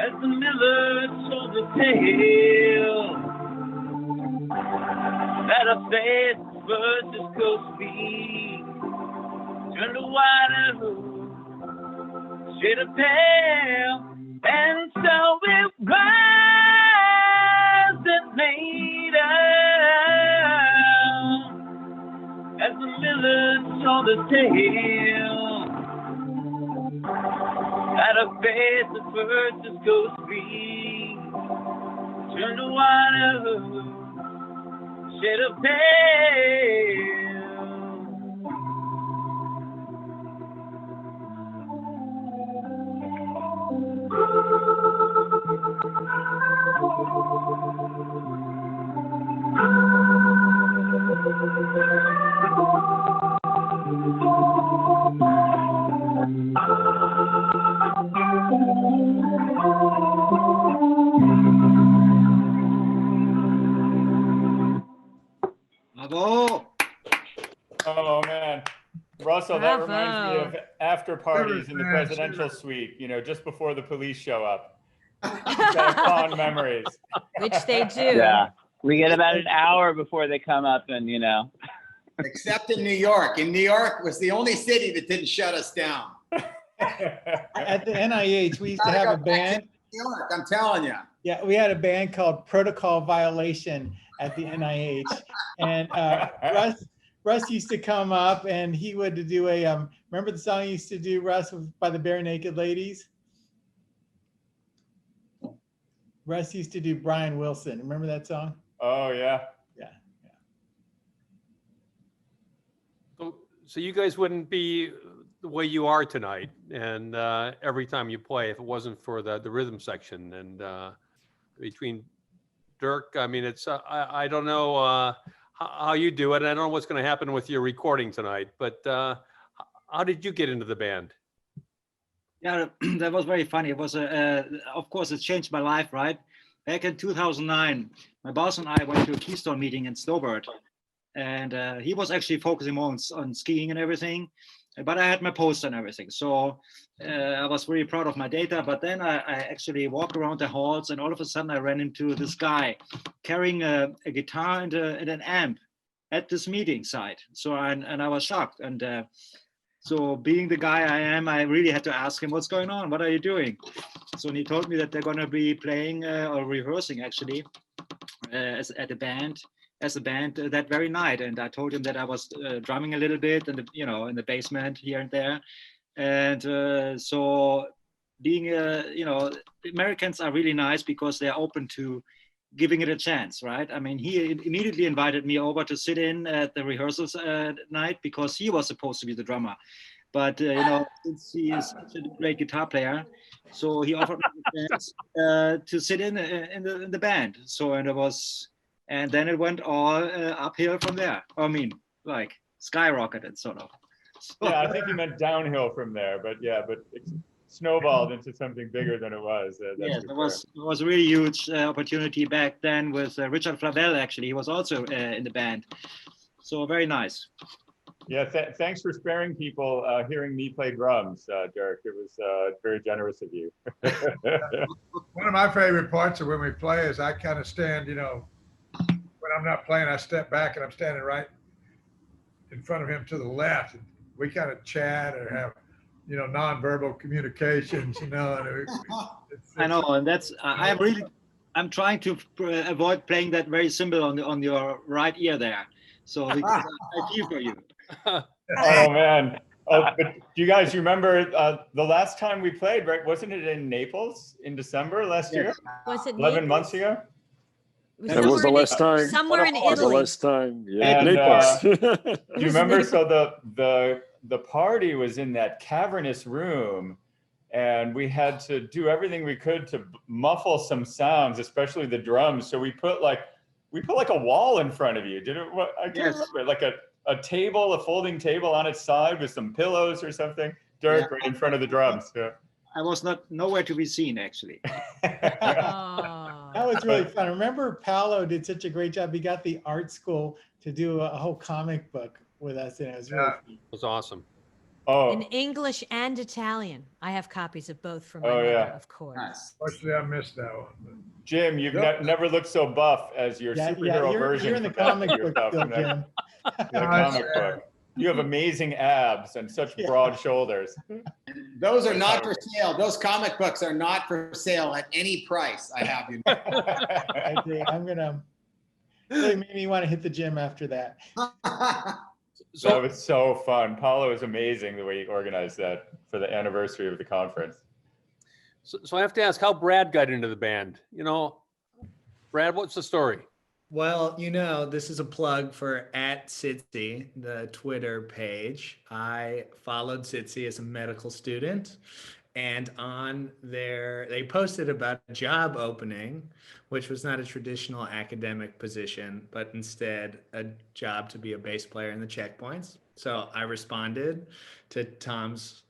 as the miller told the tale that a face versus ghostly turned to whiter shade of pale, and so it wasn't later as the miller told the tale that a face that first is ghostly turned to whiter shade of pale. Bravo. Oh man, Russell, that reminds me Bravo. of after parties in the presidential suite. You know, just before the police show up. Got fond memories. Which they do. Yeah, we get about an hour before they come up, and Except in New York. In New York was the only city that didn't shut us down. At the NIH, we used to have a band. New York, I'm telling you. Yeah, we had a band called Protocol Violation at the NIH, and Russ used to come up, and he would do a remember the song he used to do, Russ, by the Bare Naked Ladies. Russ used to do Brian Wilson. Remember that song? Oh yeah. Yeah. So you guys wouldn't be the way you are tonight, and every time you play, if it wasn't for the rhythm section and between Dirk, I mean, it's I don't know how you do it. I don't know what's going to happen with your recording tonight, but how did you get into the band? Yeah, that was very funny. It was of course, it changed my life, right? Back in 2009, my boss and I went to a Keystone meeting in Snowbird, and he was actually focusing more on skiing and everything. But I had my poster and everything, so I was really proud of my data. But then I actually walked around the halls, and all of a sudden I ran into this guy carrying a guitar and an amp at this meeting site. So I was shocked, and so being the guy I am, I really had to ask him, what's going on? What are you doing? So he told me that they're going to be playing or rehearsing actually as a band that very night. And I told him that I was drumming a little bit and in the basement here and there. And so being the Americans are really nice because they're open to giving it a chance, right? I mean, he immediately invited me over to sit in at the rehearsals night because he was supposed to be the drummer. But since he is such a great guitar player, so he offered me the chance to sit in the band. So and then it went all uphill from there. I mean, like skyrocketed sort of. So, yeah, I think he meant downhill from there, but it snowballed into something bigger than it was. Yes, it was a really huge opportunity back then with Richard Flavel. Actually, he was also in the band. So very nice. Yeah, thanks for sparing people hearing me play drums, Dirk. It was very generous of you. One of my favorite parts of when we play is I kind of stand, when I'm not playing, I step back and I'm standing right in front of him to the left. And we kind of chat or have, nonverbal communications, and I know, and that's I'm trying to avoid playing that very cymbal on your right ear there. So because I feel for you. Oh man! But do you guys remember the last time we played? Right? Wasn't it in Naples in December last year? Was it 11 months ago? That was the last time. Somewhere in That was the Italy. last time. Yeah, And, Naples. do you remember? So the party was in that cavernous room, and we had to do everything we could to muffle some sounds, especially the drums. So we put like a wall in front of you. Did it? I can't remember. Like a table, a folding table on its side with some pillows or something. Dirk right in front of the drums. Yeah. I was nowhere to be seen, actually. That was really fun. Remember, Paolo did such a great job. He got the art school to do a whole comic book with us, and it was really fun. It was awesome. Oh. In English and Italian. I have copies of both from my Oh, mother, yeah. of course. Unfortunately, I missed that one. Jim, you've never looked so buff as your superhero version. You're in the comic book still, Jim. The comic book. You have amazing abs and such broad shoulders. Those are not for sale. Those comic books are not for sale at any price. I have you know. I agree. I'm gonna. Really made me want to hit the gym after that. That was so fun. Paulo was amazing the way he organized that for the anniversary of the conference. So I have to ask how Brad got into the band. Brad, what's the story? Well, this is a plug for @SITC, the Twitter page. I followed SITC as a medical student, and on there, they posted about a job opening, which was not a traditional academic position, but instead a job to be a bass player in the CheckPoints. So I responded to Tom's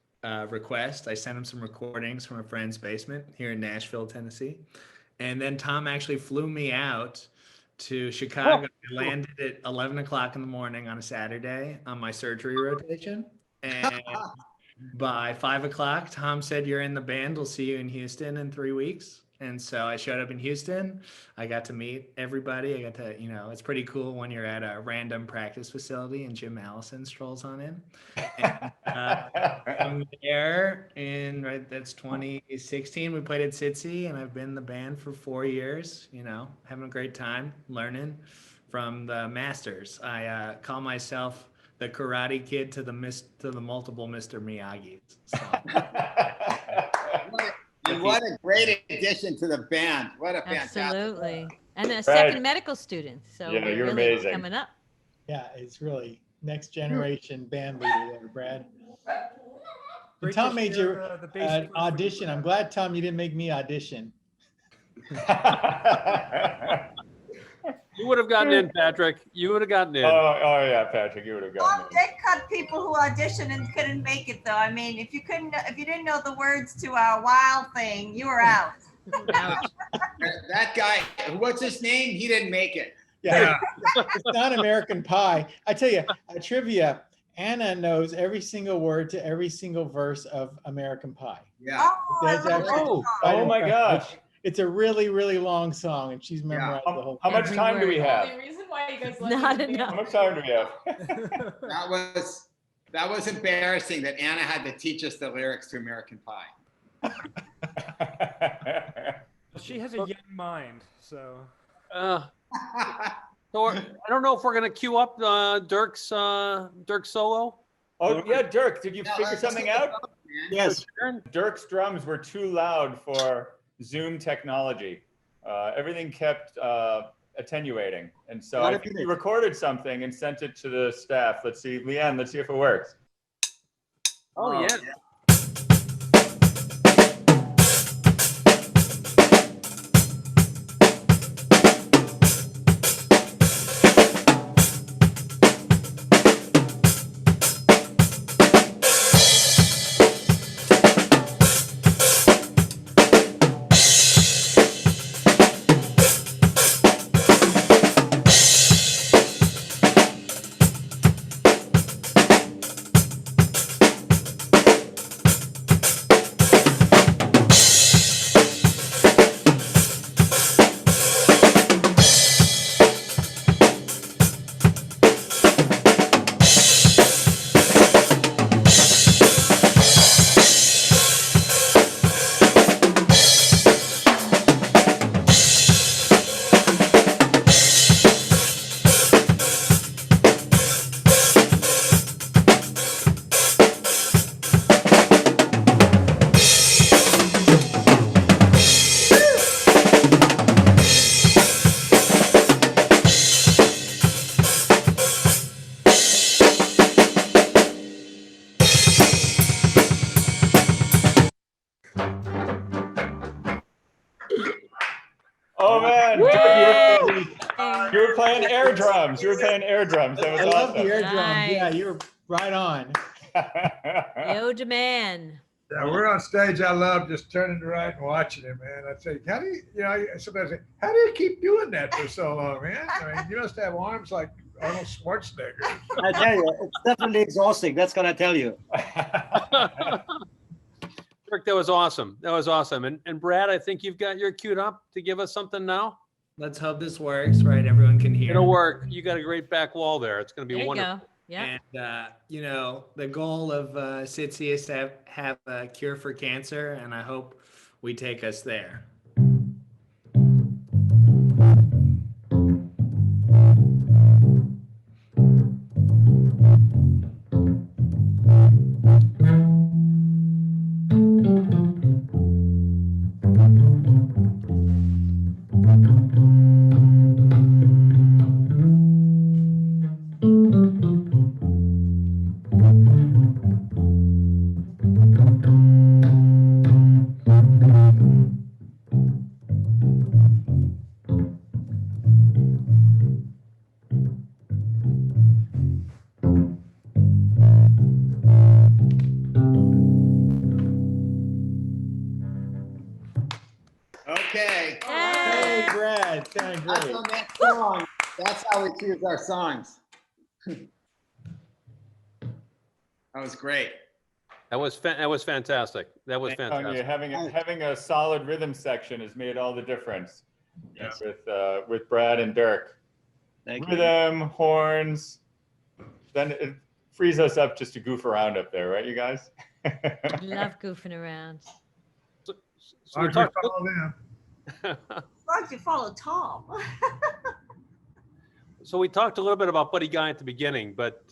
request. I sent him some recordings from a friend's basement here in Nashville, Tennessee. And then Tom actually flew me out to Chicago. I landed at 11 o'clock in the morning on a Saturday on my surgery rotation. And by 5 o'clock, Tom said, "You're in the band. We'll see you in Houston in 3 weeks." And so I showed up in Houston. I got to meet everybody. I got to, it's pretty cool when you're at a random practice facility and Jim Allison strolls on in. And, from there, that's 2016, we played at SITC, and I've been in the band for 4 years, having a great time learning from the masters. I call myself the Karate Kid to the multiple Mr. Miyagi's. So. And what a great addition to the band. What a fantastic. Absolutely. And a second medical student. So yeah, you're really amazing. Coming up. Yeah, it's really next generation band leader there, Brad. And Tom made your audition. I'm glad, Tom, you didn't make me audition. You would have gotten in, Patrick. You would have gotten in. Oh yeah, Patrick, you would have gotten in. They cut people who auditioned and couldn't make it, though. I mean, if you didn't know the words to our Wild Thing, you were out. That guy, what's his name? He didn't make it. Yeah, it's not American Pie. I tell you, trivia. Anna knows every single word to every single verse of American Pie. Yeah. That's actually Oh my gosh. It's a really, really long song, and she's memorized the whole. How much time do we have? reason why you guys Not enough. How much time do we have? That was embarrassing that Anna had to teach us the lyrics to American Pie. She has a young mind, so. So I don't know if we're gonna queue up Dirk's solo. Oh yeah, Dirk, did you figure something out? Yes. Dirk's drums were too loud for Zoom technology. Everything kept attenuating, and so I think he recorded something and sent it to the staff. Let's see, Leanne, let's see if it works. Oh yeah. Oh man, you were playing air drums. You were playing air drums. That was I awesome. love the air drums. Yeah, you were right on. Yo, man. Yeah, we're on stage. I love just turning to right and watching him, man. I say, how do you, I sometimes say, how do you keep doing that for so long, man? I mean, you must have arms like Arnold Schwarzenegger. I tell you, it's definitely exhausting. That's gonna tell you. Dirk, that was awesome. That was awesome. And Brad, I think you've got your queued up to give us something now. Let's hope this works, right? Everyone can hear. It'll work. You got a great back wall there. It's going to be wonderful. Yeah. And the goal of SITC is to have a cure for cancer, and I hope we take us there. Okay. Hey, Brad, sounded That's great. on that song. That's how we choose our songs. That was great. That was fantastic. That was fantastic. Having a solid rhythm section has made all the difference. Yes. With Brad and Dirk. Rhythm, horns. Then it frees us up just to goof around up there, right, you guys? Love goofing around. So we talked, As long as you follow Tom. so we talked a little bit about Buddy Guy at the beginning, but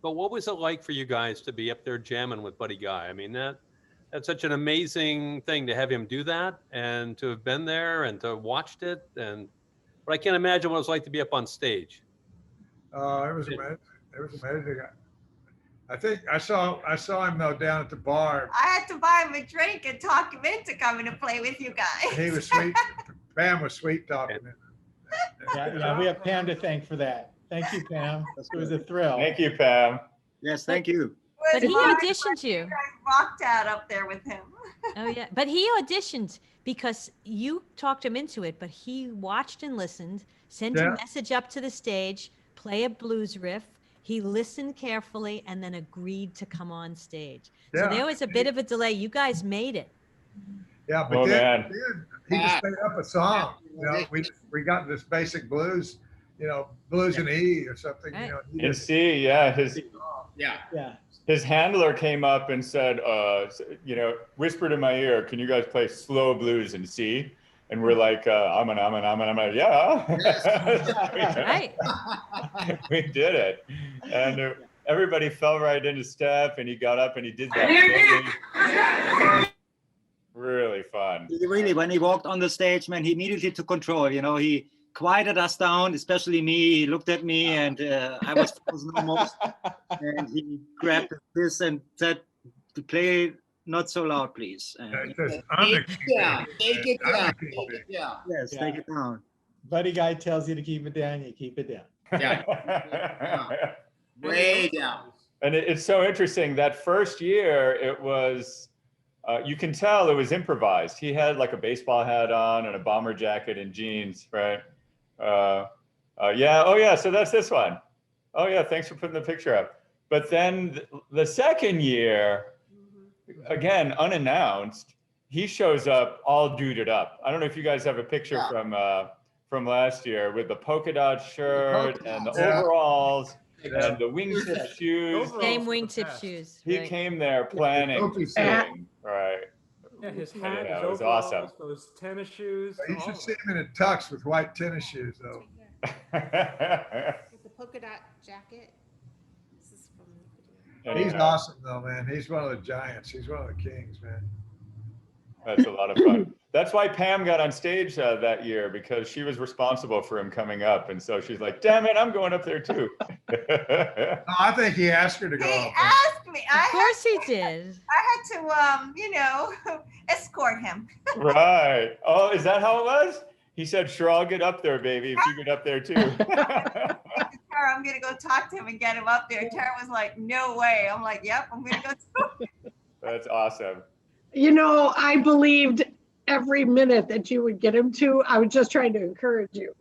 what was it like for you guys to be up there jamming with Buddy Guy? I mean, that's such an amazing thing to have him do that and to have been there and to have watched it. But I can't imagine what it was like to be up on stage. It was amazing. It was amazing. I think I saw him though down at the bar. I had to buy him a drink and talk him into coming to play with you guys. He was sweet. Pam was sweet talking. Yeah, we have Pam to thank for that. Thank you, Pam. It was a thrill. Thank you, Pam. Yes, thank you. But he auditioned you. You guys rocked out up there with him. Oh yeah, but he auditioned because you talked him into it, but he watched and listened, sent a Yeah. message up to the stage, play a blues riff. He listened carefully and then agreed to come on stage. So Yeah. there was a bit of a delay. You guys made it. Yeah, but Oh, then, man. then he just made up a song. You know, we got this basic blues, you know, blues in E or something. You know, he In just, C, yeah. yeah. His handler came up and said, you know, whispered in my ear, "Can you guys play slow blues in C?" And we're like, I'm yeah. Right. We did it. And everybody fell right into step, and he got up and he did that. Really fun. Really, when he walked on the stage, man, he immediately took control. You know, he quieted us down, especially me. He looked at me, and I was frozen almost. And he grabbed this and said, "To play not so loud, please." And Take it down. Take it down. Take it down. yes, take it down. Buddy guy tells you to keep it down, you keep it down. Yeah. Way down. And it's so interesting. That first year, it was, you can tell it was improvised. He had like a baseball hat on and a bomber jacket and jeans, right? Yeah. Oh, yeah. So that's this one. Oh, yeah. Thanks for putting the picture up. But then the second year, again, unannounced, he shows up all duded up. I don't know if you guys have a picture from last year with the polka dot shirt and the overalls and the wingtip shoes. Same wingtip shoes. He right. came there planning to sing, right? Yeah, his hat, Yeah, his it was overalls, awesome. those tennis shoes. You all should of see it. him in a tux with white tennis shoes, though. With the polka dot jacket. This is from the video. He's awesome, though, man. He's one of the giants. He's one of the kings, man. That's a lot of fun. That's why Pam got on stage that year, because she was responsible for him coming up. And so she's like, damn it, I'm going up there too. No, I think he asked her to go He up. asked me. Of course he did. I had to, you know, escort him. Right. Oh, is that how it was? He said, sure, I'll get up there, baby, if you get up there too. Tara, I'm gonna go talk to him and get him up there. Tara was like, no way. I'm like, yep, I'm gonna go. That's awesome. You know, I believed every minute that you would get him to. I was just trying to encourage you.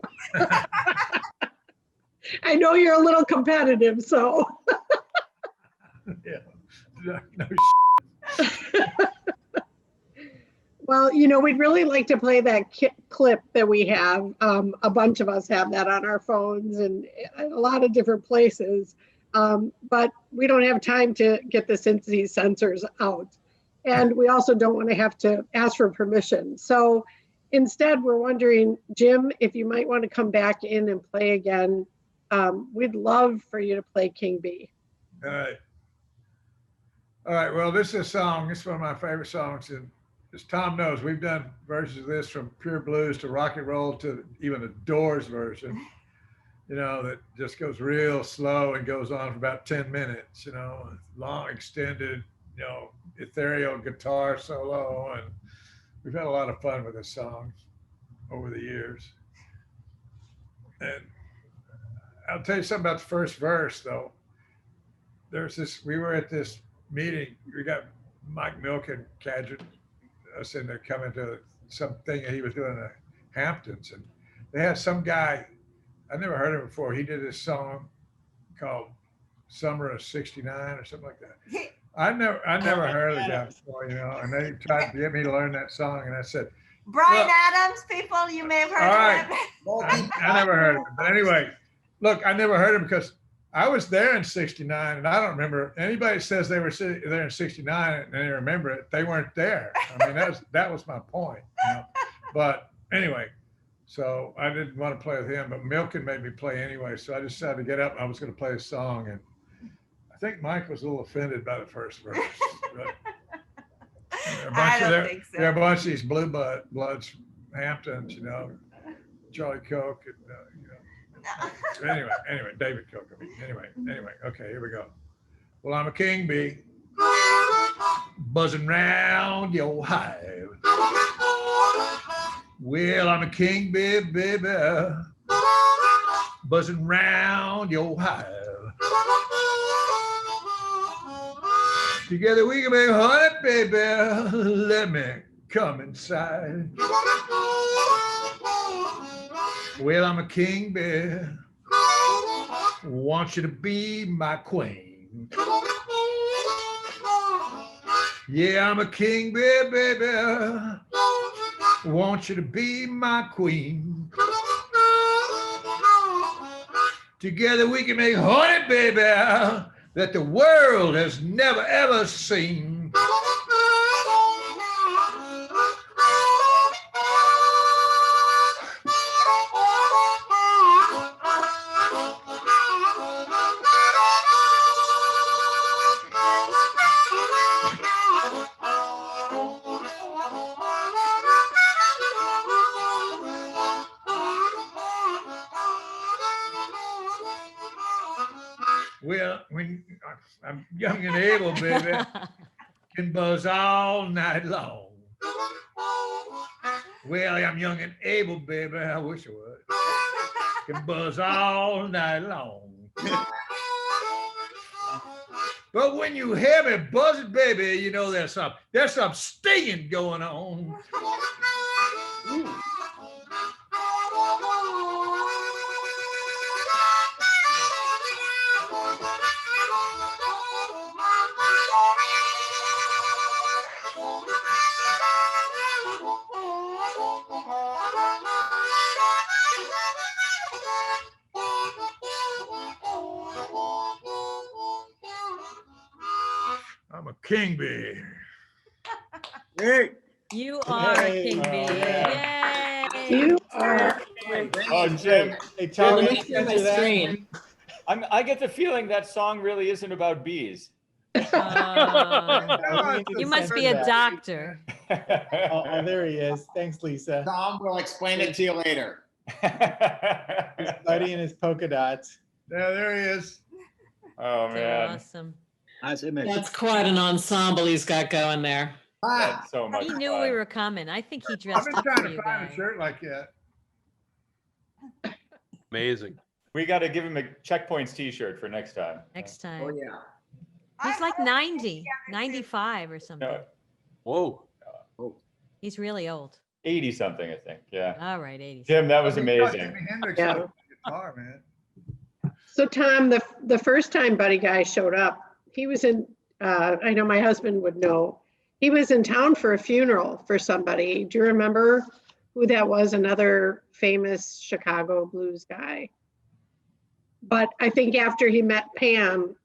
I know you're a little competitive, so. Yeah. No, Well, you know, we'd really like to play that clip that we have. A bunch of us have that on our phones and a lot of different places. But we don't have time to get the SITC censors out. And we also don't want to have to ask for permission. So instead, we're wondering, Jim, if you might want to come back in and play again. We'd love for you to play King Bee. All right. All right. Well, this is a song. This is one of my favorite songs. And as Tom knows, we've done versions of this from pure blues to rock and roll to even a Doors version, you know, that just goes real slow and goes on for about 10 minutes, you know, long extended, you know, ethereal guitar solo. And we've had a lot of fun with this song over the years. And I'll tell you something about the first verse, though. There's this, we were at this meeting, we got Mike Milken cadgered us in there coming to something he was doing in the Hamptons. And they had some guy, I never heard of him before. He did this song called Summer of '69 or something like that. I never heard of the guy before, you know, and they tried to get me to learn that song. And I said, Brian Adams, people, you may have heard all of right. him. I never heard of him. But anyway, look, I never heard him because I was there in '69 and I don't remember anybody that says they were there in '69 and they remember it. They weren't there. I mean, that was my point. You know? But anyway, so I didn't want to play with him, but Milken made me play anyway. So I decided to get up and I was going to play a song. And I think Mike was a little offended by the first verse. But there are a bunch of these blue bloods from Hamptons, you know, Charlie Koch and, you know. Anyway, David Koch. Anyway, okay, here we go. Well, I'm a king bee, buzzing round your hive. Well, I'm a king bee, baby, buzzing round your hive. Together we can make honey, baby. Let me come inside. Well, I'm a king bear. Want you to be my queen. Yeah, I'm a king bear, baby. Want you to be my queen. Together we can make honey, baby, that the world has never ever seen. Well, when I'm young and able, baby, can buzz all night long. Well, I'm young and able, baby. I wish I would. Can buzz all night long. But when you hear me buzzing, baby, you know there's some stinging going on. I'm a king bee. Hey. You are a king bee. Yay! You are. Oh, Jim. Hey, Tom, Jim, let me share my screen. I get the feeling that song really isn't about bees. You must be a doctor. Oh, there he is. Thanks, Lisa. Tom will explain it to you later. His buddy and his polka dots. There he is. Oh, man. Awesome. Nice image. That's quite an ensemble he's got going there. That's so much He knew fun. we were coming. I think he I've dressed been up trying for to you find guys. a shirt like that. Amazing. We got to give him a CheckPoints t-shirt for next time. Next time. Oh, yeah. He's like 90, 95 or something. No, Whoa. He's really old. 80 something, I think. Yeah. All right, 80. Jim, that was I mean, amazing. Jimi Hendrix Yeah. played guitar, man. So Tom, the first time Buddy Guy showed up, he was in, I know my husband would know, he was in town for a funeral for somebody. Do you remember who that was? Another famous Chicago blues guy. But I think after he met Pam,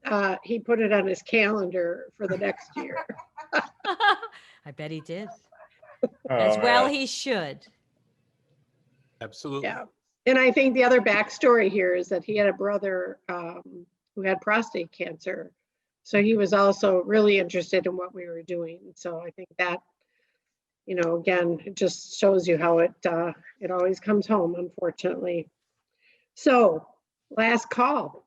he put it on his calendar for the next year. I bet he did. Oh, As well man. he should. Absolutely. Yeah. And I think the other backstory here is that he had a brother who had prostate cancer. So he was also really interested in what we were doing. So I think that, you know, again, it just shows you how it always comes home, unfortunately. So last call.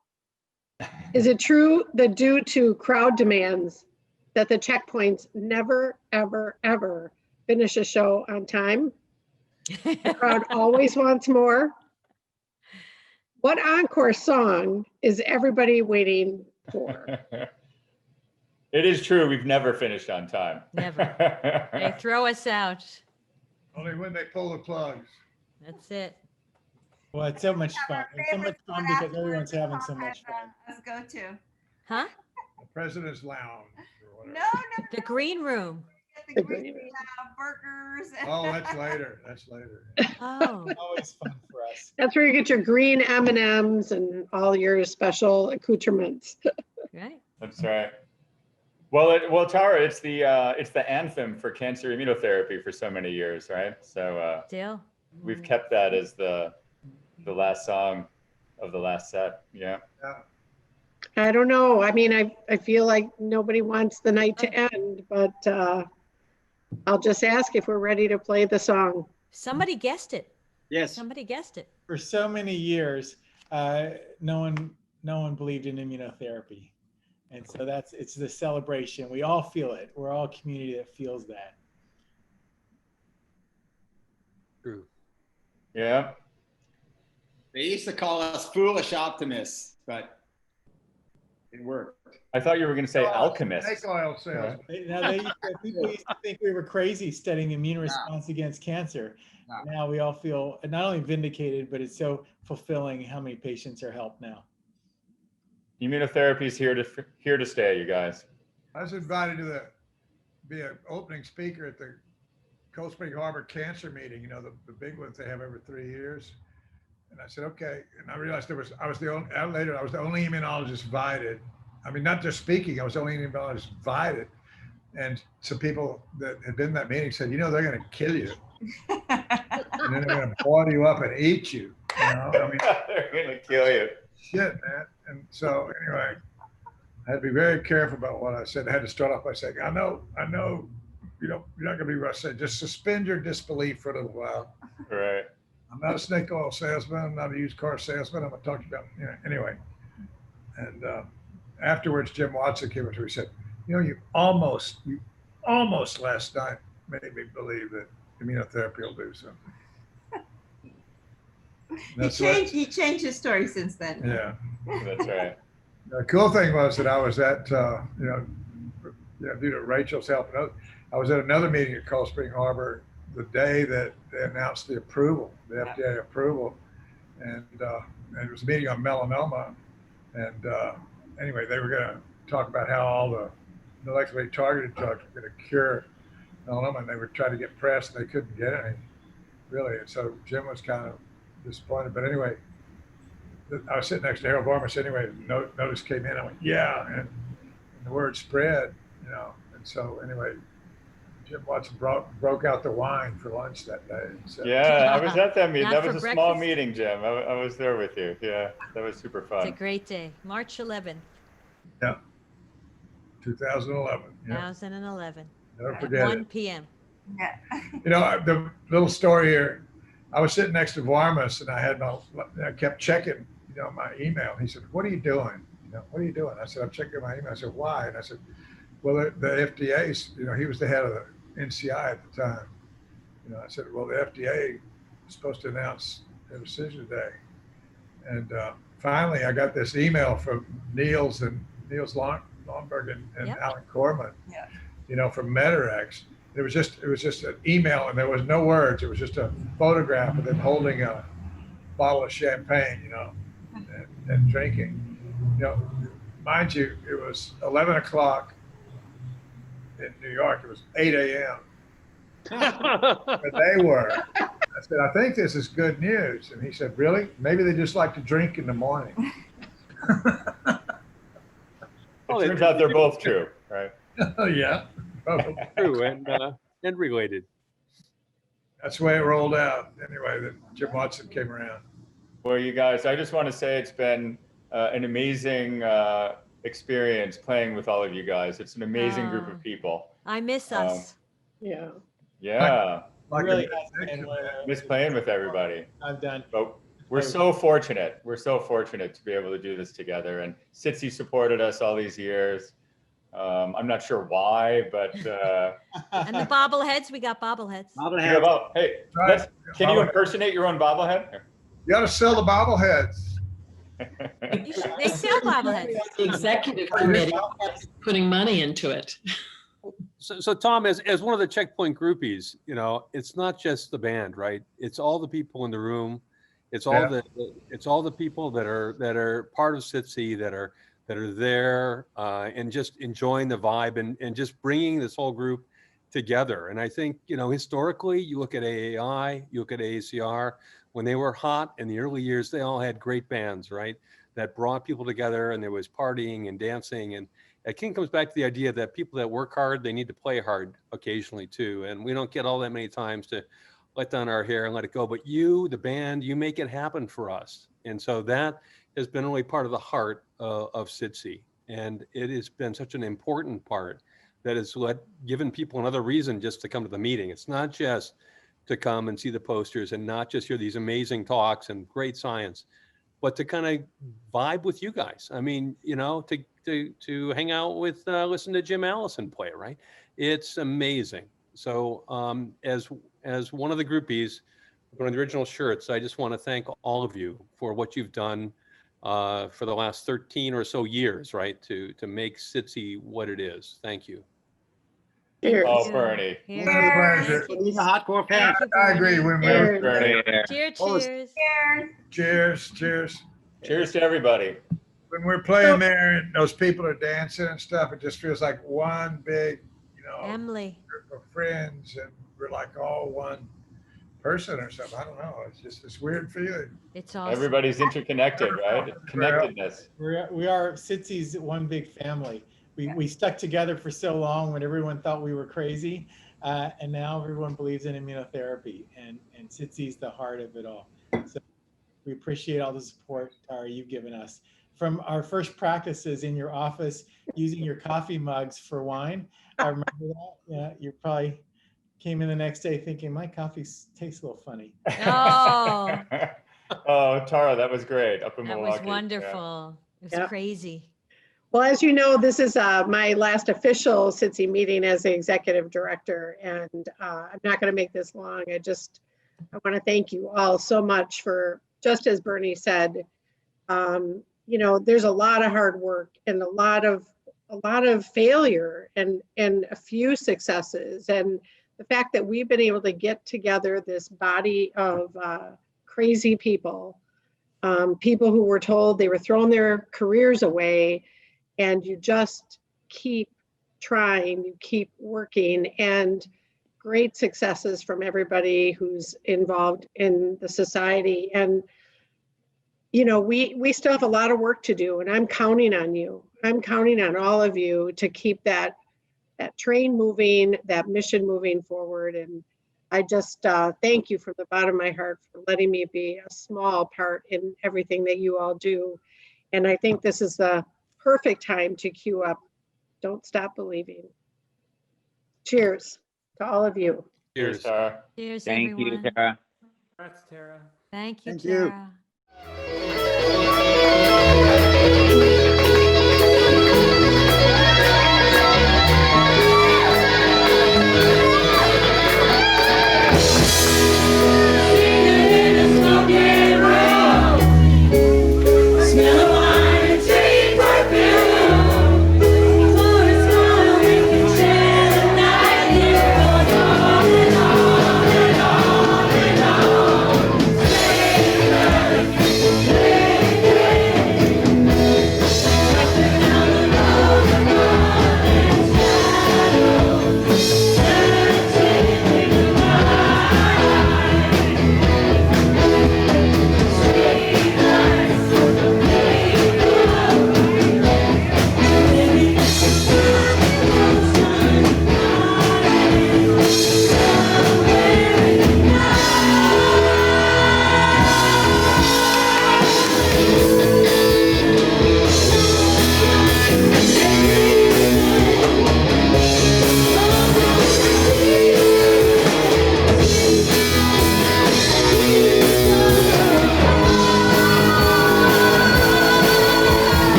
Is it true that due to crowd demands that the checkpoints never, ever, ever finish a show on time? The crowd always wants more. What encore song is everybody waiting for? It is true. We've never finished on time. Never. They throw us out. Only when they pull the plugs. That's it. Well, it's so much fun. It's so much fun because everyone's having so much fun. Let's go to. Huh? The President's Lounge. Or No, whatever. no. The green room. The green burgers. Oh, that's later. That's later. Oh. Always fun for us. That's where you get your green M&Ms and all your special accoutrements. Right. That's right. Well, Tara, it's the anthem for cancer immunotherapy for so many years, right? So Still. we've kept that as the last song of the last set. Yeah. I don't know. I mean, I feel like nobody wants the night to end, but I'll just ask if we're ready to play the song. Somebody guessed it. Yes. Somebody guessed it. For so many years, no one believed in immunotherapy. And so it's the celebration. We all feel it. We're all a community that feels that. True. Yeah. They used to call us foolish optimists, but It worked. I thought you were going to say alchemist. Snake oil salesman. People used to think we were crazy studying immune response against cancer. Now we all feel not only vindicated, but it's so fulfilling how many patients are helped now. Immunotherapy is here to stay, you guys. I was invited to be an opening speaker at the Cold Spring Harbor Cancer Meeting, the big ones they have every 3 years. And I said, okay. And I realized I was the only immunologist invited. I mean, not just speaking, I was the only immunologist invited. And some people that had been in that meeting said, they're going to kill you. And then they're going to boil you up and eat you. I mean, they're going to kill you. Shit, man. And so anyway, I had to be very careful about what I said. I had to start off by saying, I know, you're not going to be rushed. Just suspend your disbelief for a little while. Right. I'm not a snake oil salesman. I'm not a used car salesman. I'm going to talk about, anyway. And afterwards, Jim Watson came up to me and said, you almost last night made me believe that immunotherapy will do something. He changed his story since then. Yeah. That's right. The cool thing was that I was at, due to Rachel's help, I was at another meeting at Cold Spring Harbor the day that they announced the approval, the FDA approval, and it was a meeting on melanoma, and anyway, they were going to talk about how all the molecularly targeted drugs were going to cure melanoma, and they were trying to get press, and they couldn't get any, really, and so Jim was kind of disappointed, but anyway, I was sitting next to Harold Varmus, anyway, notice came in, I went, yeah, and the word spread, and so anyway, Jim Watson broke out the wine for lunch that day. So. Yeah, I was at that meeting. Not That was for a small breakfast. meeting, Jim. I was there with you. Yeah, that was super fun. It's a great day. March 11th, Yeah, 2011. Yeah. 2011. Never At forget 1 it. p.m. Yeah. The little story here, I was sitting next to Varmus and I kept checking, my email. He said, what are you doing? What are you doing? I said, I'm checking my email. I said, why? And I said, well, the FDA's, he was the head of the NCI at the time. I said, well, the FDA is supposed to announce their decision today. And finally, I got this email from Niels Lomberg and Yep. Alan Corman, Yeah. from Medarex. It was just an email, and there was no words. It was just a photograph of them holding a bottle of champagne, and drinking. Mind you, it was 11 o'clock in New York. It was 8 a.m. But they were. I said, I think this is good news. And he said, really? Maybe they just like to drink in the morning. It turns out they're both true, right? Oh, yeah. True and related. That's the way it rolled out. Anyway, then Jim Watson came around. Well, you guys, I just want to say it's been an amazing experience playing with all of you guys. It's an amazing group of people. I miss us. Yeah. Yeah. It really has been Miss playing with everybody. I've done. But we're so fortunate. We're so fortunate to be able to do this together. And SITC supported us all these years. I'm not sure why, but And the bobbleheads, we got bobbleheads. Hey, can you impersonate your own bobblehead? You got to sell the bobbleheads. They sell bobbleheads. The executive committee kept putting money into it. So Tom, as one of the Checkpoint groupies, it's not just the band, right? It's all the people in the room. It's all the people that are part of SITC that are there and just enjoying the vibe and just bringing this whole group together. And I think, historically, you look at AAI, you look at AACR, when they were hot in the early years, they all had great bands, right? That brought people together, and there was partying and dancing. And it comes back to the idea that people that work hard, they need to play hard occasionally too. And we don't get all that many times to let down our hair and let it go. But you, the band, you make it happen for us. And so that has been really part of the heart of SITC. And it has been such an important part that has given people another reason just to come to the meeting. It's not just to come and see the posters and not just hear these amazing talks and great science, but to kind of vibe with you guys. I mean, to hang out with, listen to Jim Allison play, right? It's amazing. So as one of the groupies, one of the original shirts, I just want to thank all of you for what you've done for the last 13 or so years, right, to make SITC what it is. Thank you. Cheers. Oh, Bernie. It's a pleasure. Being a hardcore fan. I agree. When Cheers, we're Bernie. Cheers, Always- cheers. cheers, cheers. Cheers to everybody. When we're playing there and those people are dancing and stuff, it just feels like one big, Emily. group of friends, and we're like all one person or something. I don't know. It's just this weird feeling. It's awesome. Everybody's interconnected, right? Connectedness. We are SITC's one big family. We stuck together for so long when everyone thought we were crazy, and now everyone believes in immunotherapy, and SITC's the heart of it all. So we appreciate all the support, Tara, you've given us. From our first practices in your office using your coffee mugs for wine. I remember that. Yeah, you probably came in the next day thinking my coffee tastes a little funny. Oh, Oh, Tara, that was great up in that Milwaukee. was wonderful. It was crazy. Well, as you know, this is my last official SITC meeting as the executive director, and I'm not going to make this long. I want to thank you all so much for, just as Bernie said, there's a lot of hard work and a lot of failure and a few successes, and the fact that we've been able to get together this body of crazy people, people who were told they were throwing their careers away. And you just keep trying, you keep working, and great successes from everybody who's involved in the society. And, we still have a lot of work to do, and I'm counting on you. I'm counting on all of you to keep that train moving, that mission moving forward. And I just thank you from the bottom of my heart for letting me be a small part in everything that you all do. And I think this is the perfect time to queue up Don't Stop Believing. Cheers to all of you. Cheers, Tara. Cheers, Thank everyone. you, Tara. Congrats, Tara. Thank you, Thank you. Tara.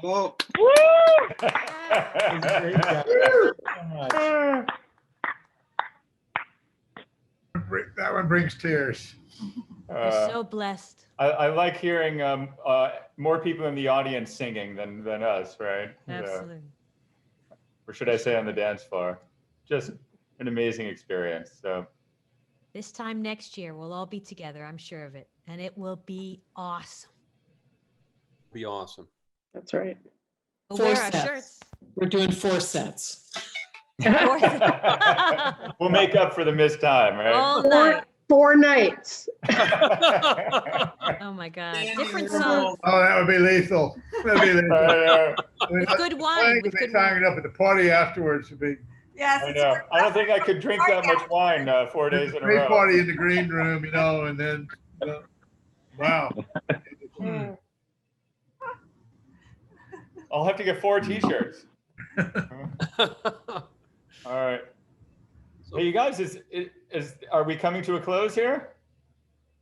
Oh, Great job. So much. That one brings tears. We're so blessed. I like hearing more people in the audience singing than us, right? Absolutely. Or should I say on the dance floor? Just an amazing experience. So This time next year, we'll all be together, I'm sure of it. And it will be awesome. Be awesome. That's right. We'll Four wear our sets. shirts. We're doing 4 sets. we'll make up for the missed time, right? All night. 4 nights. Oh my God. Different songs. Oh, that would be lethal. That'd be lethal. With good wine. With They good sang wine. it up at the party afterwards would be Yes. I know. I don't think I could drink that much wine 4 days in a great row. party in the green room, and then, wow. I'll have to get 4 t-shirts. All right. Hey, you guys, are we coming to a close here?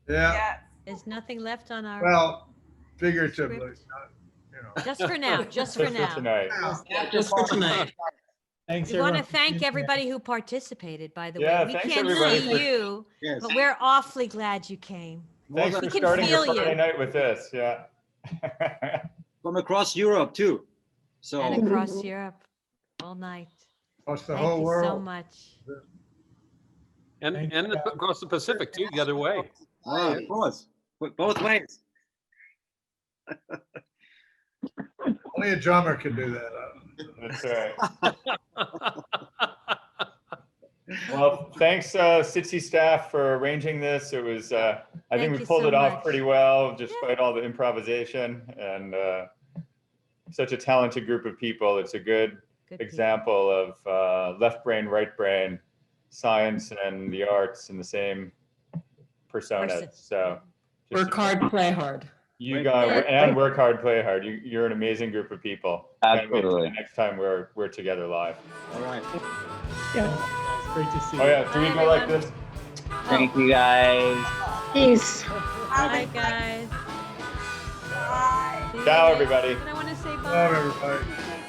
Yeah. There's nothing left on our. Well, figuratively, Just for now. Just for Just now. for tonight. Just for tonight. Thanks, We want to everyone. thank everybody who participated, by the Yeah, way. We thanks, can't everybody, see for- you, yes. but we're awfully glad you came. Thanks than- for starting your feel you. Friday night with this. Yeah. From across Europe too. So And across Europe all night. Across the Thank whole you world. so much. And across the Pacific too, the other way. of course, both ways. Only a drummer can do that. That's right. Well, thanks, SITC staff, for arranging this. It was, I think Thank we you pulled so it off much. pretty well, despite all the improvisation, and such a talented group of people. It's a good example of left brain, right brain, science and the arts in the same persona. Person. So Work hard, play hard. you guys, and work hard, play hard. You're an amazing group of people. Can't wait till Absolutely. the next time we're together live. All right. Yeah. It's great to see you. Oh yeah, do we go like this? Thank you guys. Peace. Bye, guys. Bye. Ciao, everybody. And I want to say bye. Love everybody.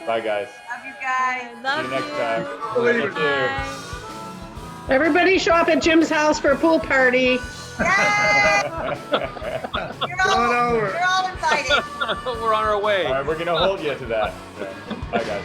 Bye, guys. Love you guys. I love See you next you. time. Believe it. Thank you. Everybody show up at Jim's house for a pool party. You're all, over. you're all invited. We're on our way. All right, we're gonna hold you to that. Bye, guys.